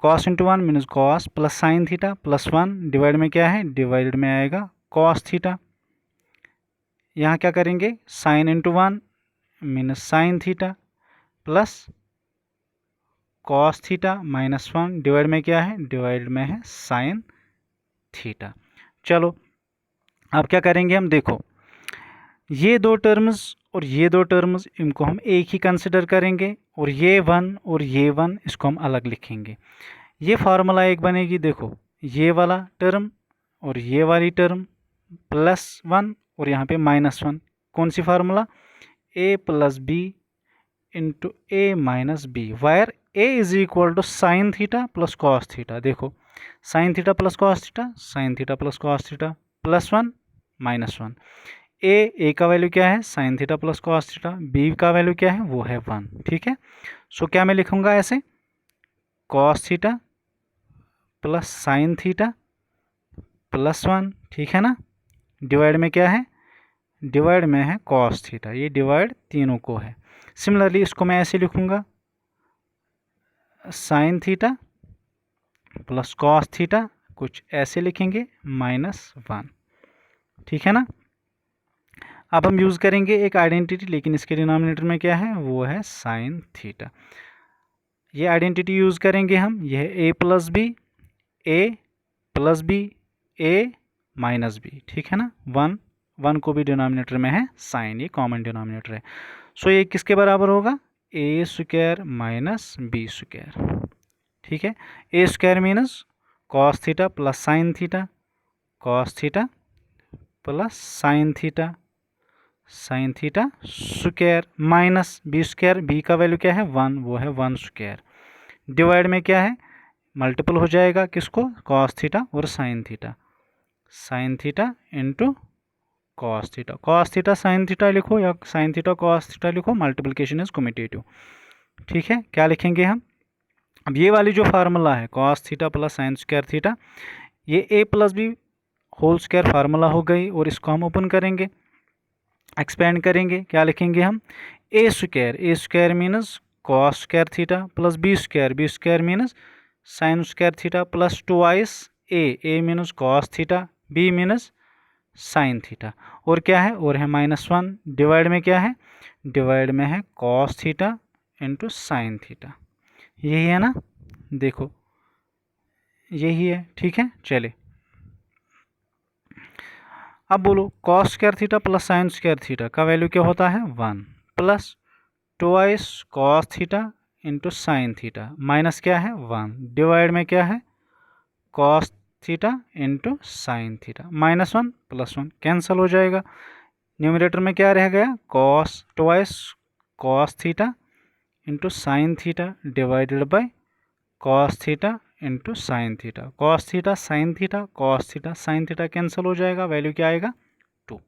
cos into 1 मीनस cos plus sign theta plus 1 divide में क्या है, डिवाइड में आएगा कॉस थीटा। यहाँ क्या करेंगे, sine into 1 मीनस sign theta plus cos theta minus 1 divide में क्या है, डिवाइड में है साइन थीटा। चलो अब क्या करेंगे हम, देखो ये दो टर्म्स और ये दो टर्म्स, इनको हम एक ही कंसिडर करेंगे, और ये 1 और ये 1 इसको हम अलग लिखेंगे। ये फार्मूला एक बनेगी, देखो ये वाला टर्म और ये वाली टर्म +1 और यहाँ पे -1, कौन सी formula, a + b into a - b, where a = sine theta plus cos theta. देखो sine theta plus cos theta, sine theta plus cos theta, +1 -1। a का वैल्यू क्या है, sine theta plus cos theta, b का वैल्यू क्या है, वो है 1। ठीक है, सो क्या मैं लिखूंगा ऐसे, cos theta plus sine theta +1, ठीक है ना, डिवाइड में क्या है, डिवाइड में है कॉस थीटा, ये डिवाइड तीनों को है। सिमिलरली इसको मैं ऐसे लिखूंगा, sign theta plus cos theta, कुछ ऐसे लिखेंगे -1। ठीक है ना। अब हम यूज़ करेंगे एक आइडेंटिटी, लेकिन इसके डिनोमिनेटर में क्या है, वो है साइन थीटा। ये आइडेंटिटी यूज़ करेंगे हम, यह है a + b, a + b, a - b, ठीक है ना। 1 को भी डिनोमिनेटर में है साइन, ये कॉमन डिनोमिनेटर है। सो ये किसके बराबर होगा, a² - b²। ठीक है, a² मीनस cos theta plus sine theta, cos theta plus sine theta, sine theta square minus b², b का वैल्यू क्या है 1, वो है 1²। डिवाइड में क्या है, मल्टीपल हो जाएगा किसको, कॉस थीटा और sine theta, sine theta into cos theta, cos theta sine theta लिखो या साइन थीटा कॉस थीटा लिखो, मल्टीप्लिकेशन इज कम्यूटेटिव। ठीक है, क्या लिखेंगे हम, अब ये वाली जो फार्मूला है cos theta plus sine square theta, ये a + b whole square formula हो गई, और इसको हम ओपन करेंगे, एक्सपेंड करेंगे, क्या लिखेंगे हम, a² मीनस cos square theta plus b² मीनस sine square theta plus 2 a मीनस cos theta, b मीनस sine theta, और क्या है, और है -1, डिवाइड में क्या है, डिवाइड में है cos theta into sine theta. यही है ना, देखो यही है। ठीक है, चले अब बोलो, cos square theta plus sine square theta का वैल्यू क्या होता है 1, plus 2 cos theta into sine theta, minus क्या है 1, डिवाइड में क्या है cos theta into sine theta, -1 +1 cancel हो जाएगा। न्यूमरेटर में क्या रह गया, cos 2 cos theta into sine theta divided by cos theta into sine theta, cos theta sine theta, cos theta sine theta cancel हो जाएगा, वैल्यू क्या आएगा 2।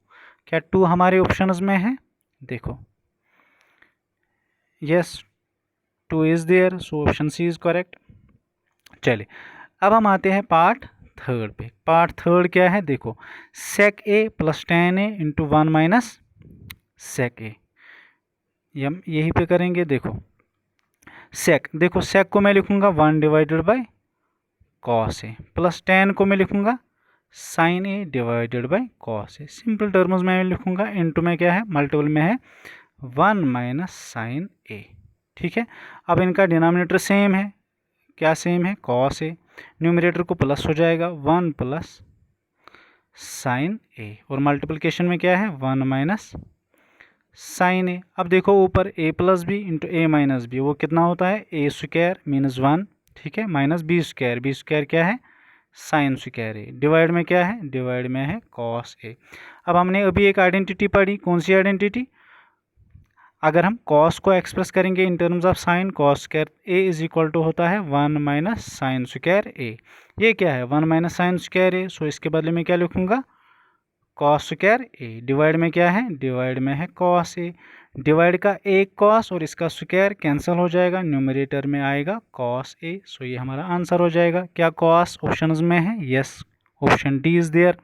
क्या 2 हमारे ऑप्शंस में है, देखो yes 2 is there, so option C is correct. चलिए अब हम आते हैं पार्ट थर्ड पे। पार्ट थर्ड क्या है, देखो sec a + tan a into 1 - sec a, हम यहीं पे करेंगे। देखो sec, देखो sec को मैं लिखूंगा 1 divided by cos A, plus tan को मैं लिखूंगा sine A divided by cos A, simple terms में लिखूंगा, इनटू में क्या है, मल्टीपल में है 1 - साइन ए। ठीक है, अब इनका डिनोमिनेटर सेम है, क्या सेम है, कॉस ए, न्यूमरेटर को प्लस हो जाएगा 1 + साइन ए, और मल्टीप्लिकेशन में क्या है 1 - साइन ए। अब देखो ऊपर a + b into a - b, वो कितना होता है a² - 1, ठीक है, माइनस b² क्या है साइन स्क्वायर ए, डिवाइड में क्या है, डिवाइड में है कॉस ए। अब हमने अभी एक आइडेंटिटी पढ़ी, कौन सी आइडेंटिटी, अगर हम कॉस को एक्सप्रेस करेंगे in terms of sine, cos square a = होता है 1 - साइन स्क्वायर ए, ये क्या है 1 - साइन स्क्वायर ए, सो इसके बदले में क्या लिखूंगा कॉस स्क्वायर ए, डिवाइड में क्या है, डिवाइड में है कॉस ए, डिवाइड का एक कॉस और इसका स्क्वायर कैंसिल हो जाएगा, न्यूमरेटर में आएगा कॉस ए, सो ये हमारा आंसर हो जाएगा। क्या कॉस ऑप्शंस में है, yes option D is there.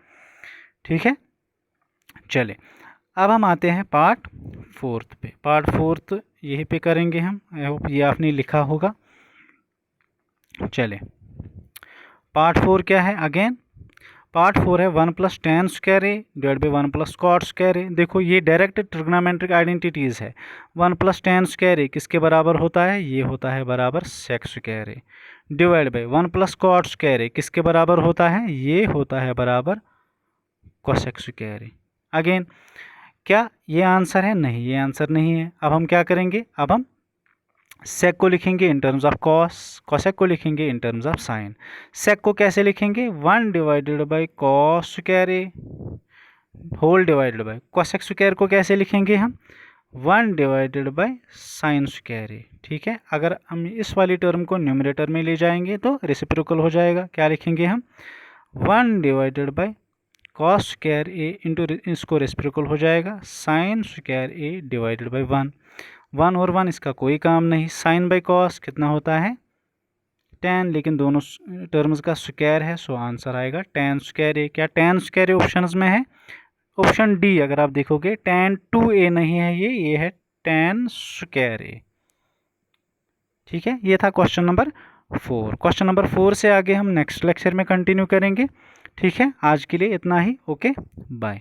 ठीक है, चले, अब हम आते हैं पार्ट फोर्थ पे। पार्ट फोर्थ यहीं पे करेंगे हम, आई होप ये आपने लिखा होगा। चले, पार्ट फोर क्या है? अगेन पार्ट फोर है 1 + tan square A divide by 1 + cot square a. देखो ये डायरेक्ट ट्रिग्नोमेट्रिक आइडेंटिटीज़ है। 1 + tan स्क्वायर ए किसके बराबर होता है? ये होता है बराबर sec square A, divide by 1 + cot square a किसके बराबर होता है? ये होता है बराबर cosec स्क्वायर ए। अगेन क्या ये आंसर है? नहीं, ये आंसर नहीं है। अब हम क्या करेंगे? अब हम सेक को लिखेंगे in terms of cos, cosec को लिखेंगे in terms of sine. Sec को कैसे लिखेंगे? 1 divided by cos square A whole divided by, cosec square को कैसे लिखेंगे हम? 1 divided by sine square A. ठीक है, अगर हम इस वाली टर्म को न्यूमरेटर में ले जाएंगे तो रेसिप्रोकल हो जाएगा। क्या लिखेंगे हम? 1 divided by cos square A into, इसको रेसिप्रोकल हो जाएगा sign square A divided by 1। 1 और 1 इसका कोई काम नहीं। साइन बाई कॉस कितना होता है? tan, लेकिन दोनों टर्म्स का स्क्वायर है, सो आंसर आएगा tan स्क्वायर ए। क्या tan स्क्वायर ए ऑप्शंस में है? ऑप्शन डी अगर आप देखोगे tan 2a नहीं है, ये है tan स्क्वायर ए। ठीक है, ये था क्वेश्चन नंबर 4। क्वेश्चन नंबर 4 से आगे हम नेक्स्ट लेक्चर में कंटिन्यू करेंगे। ठीक है, आज के लिए इतना ही। Okay, bye.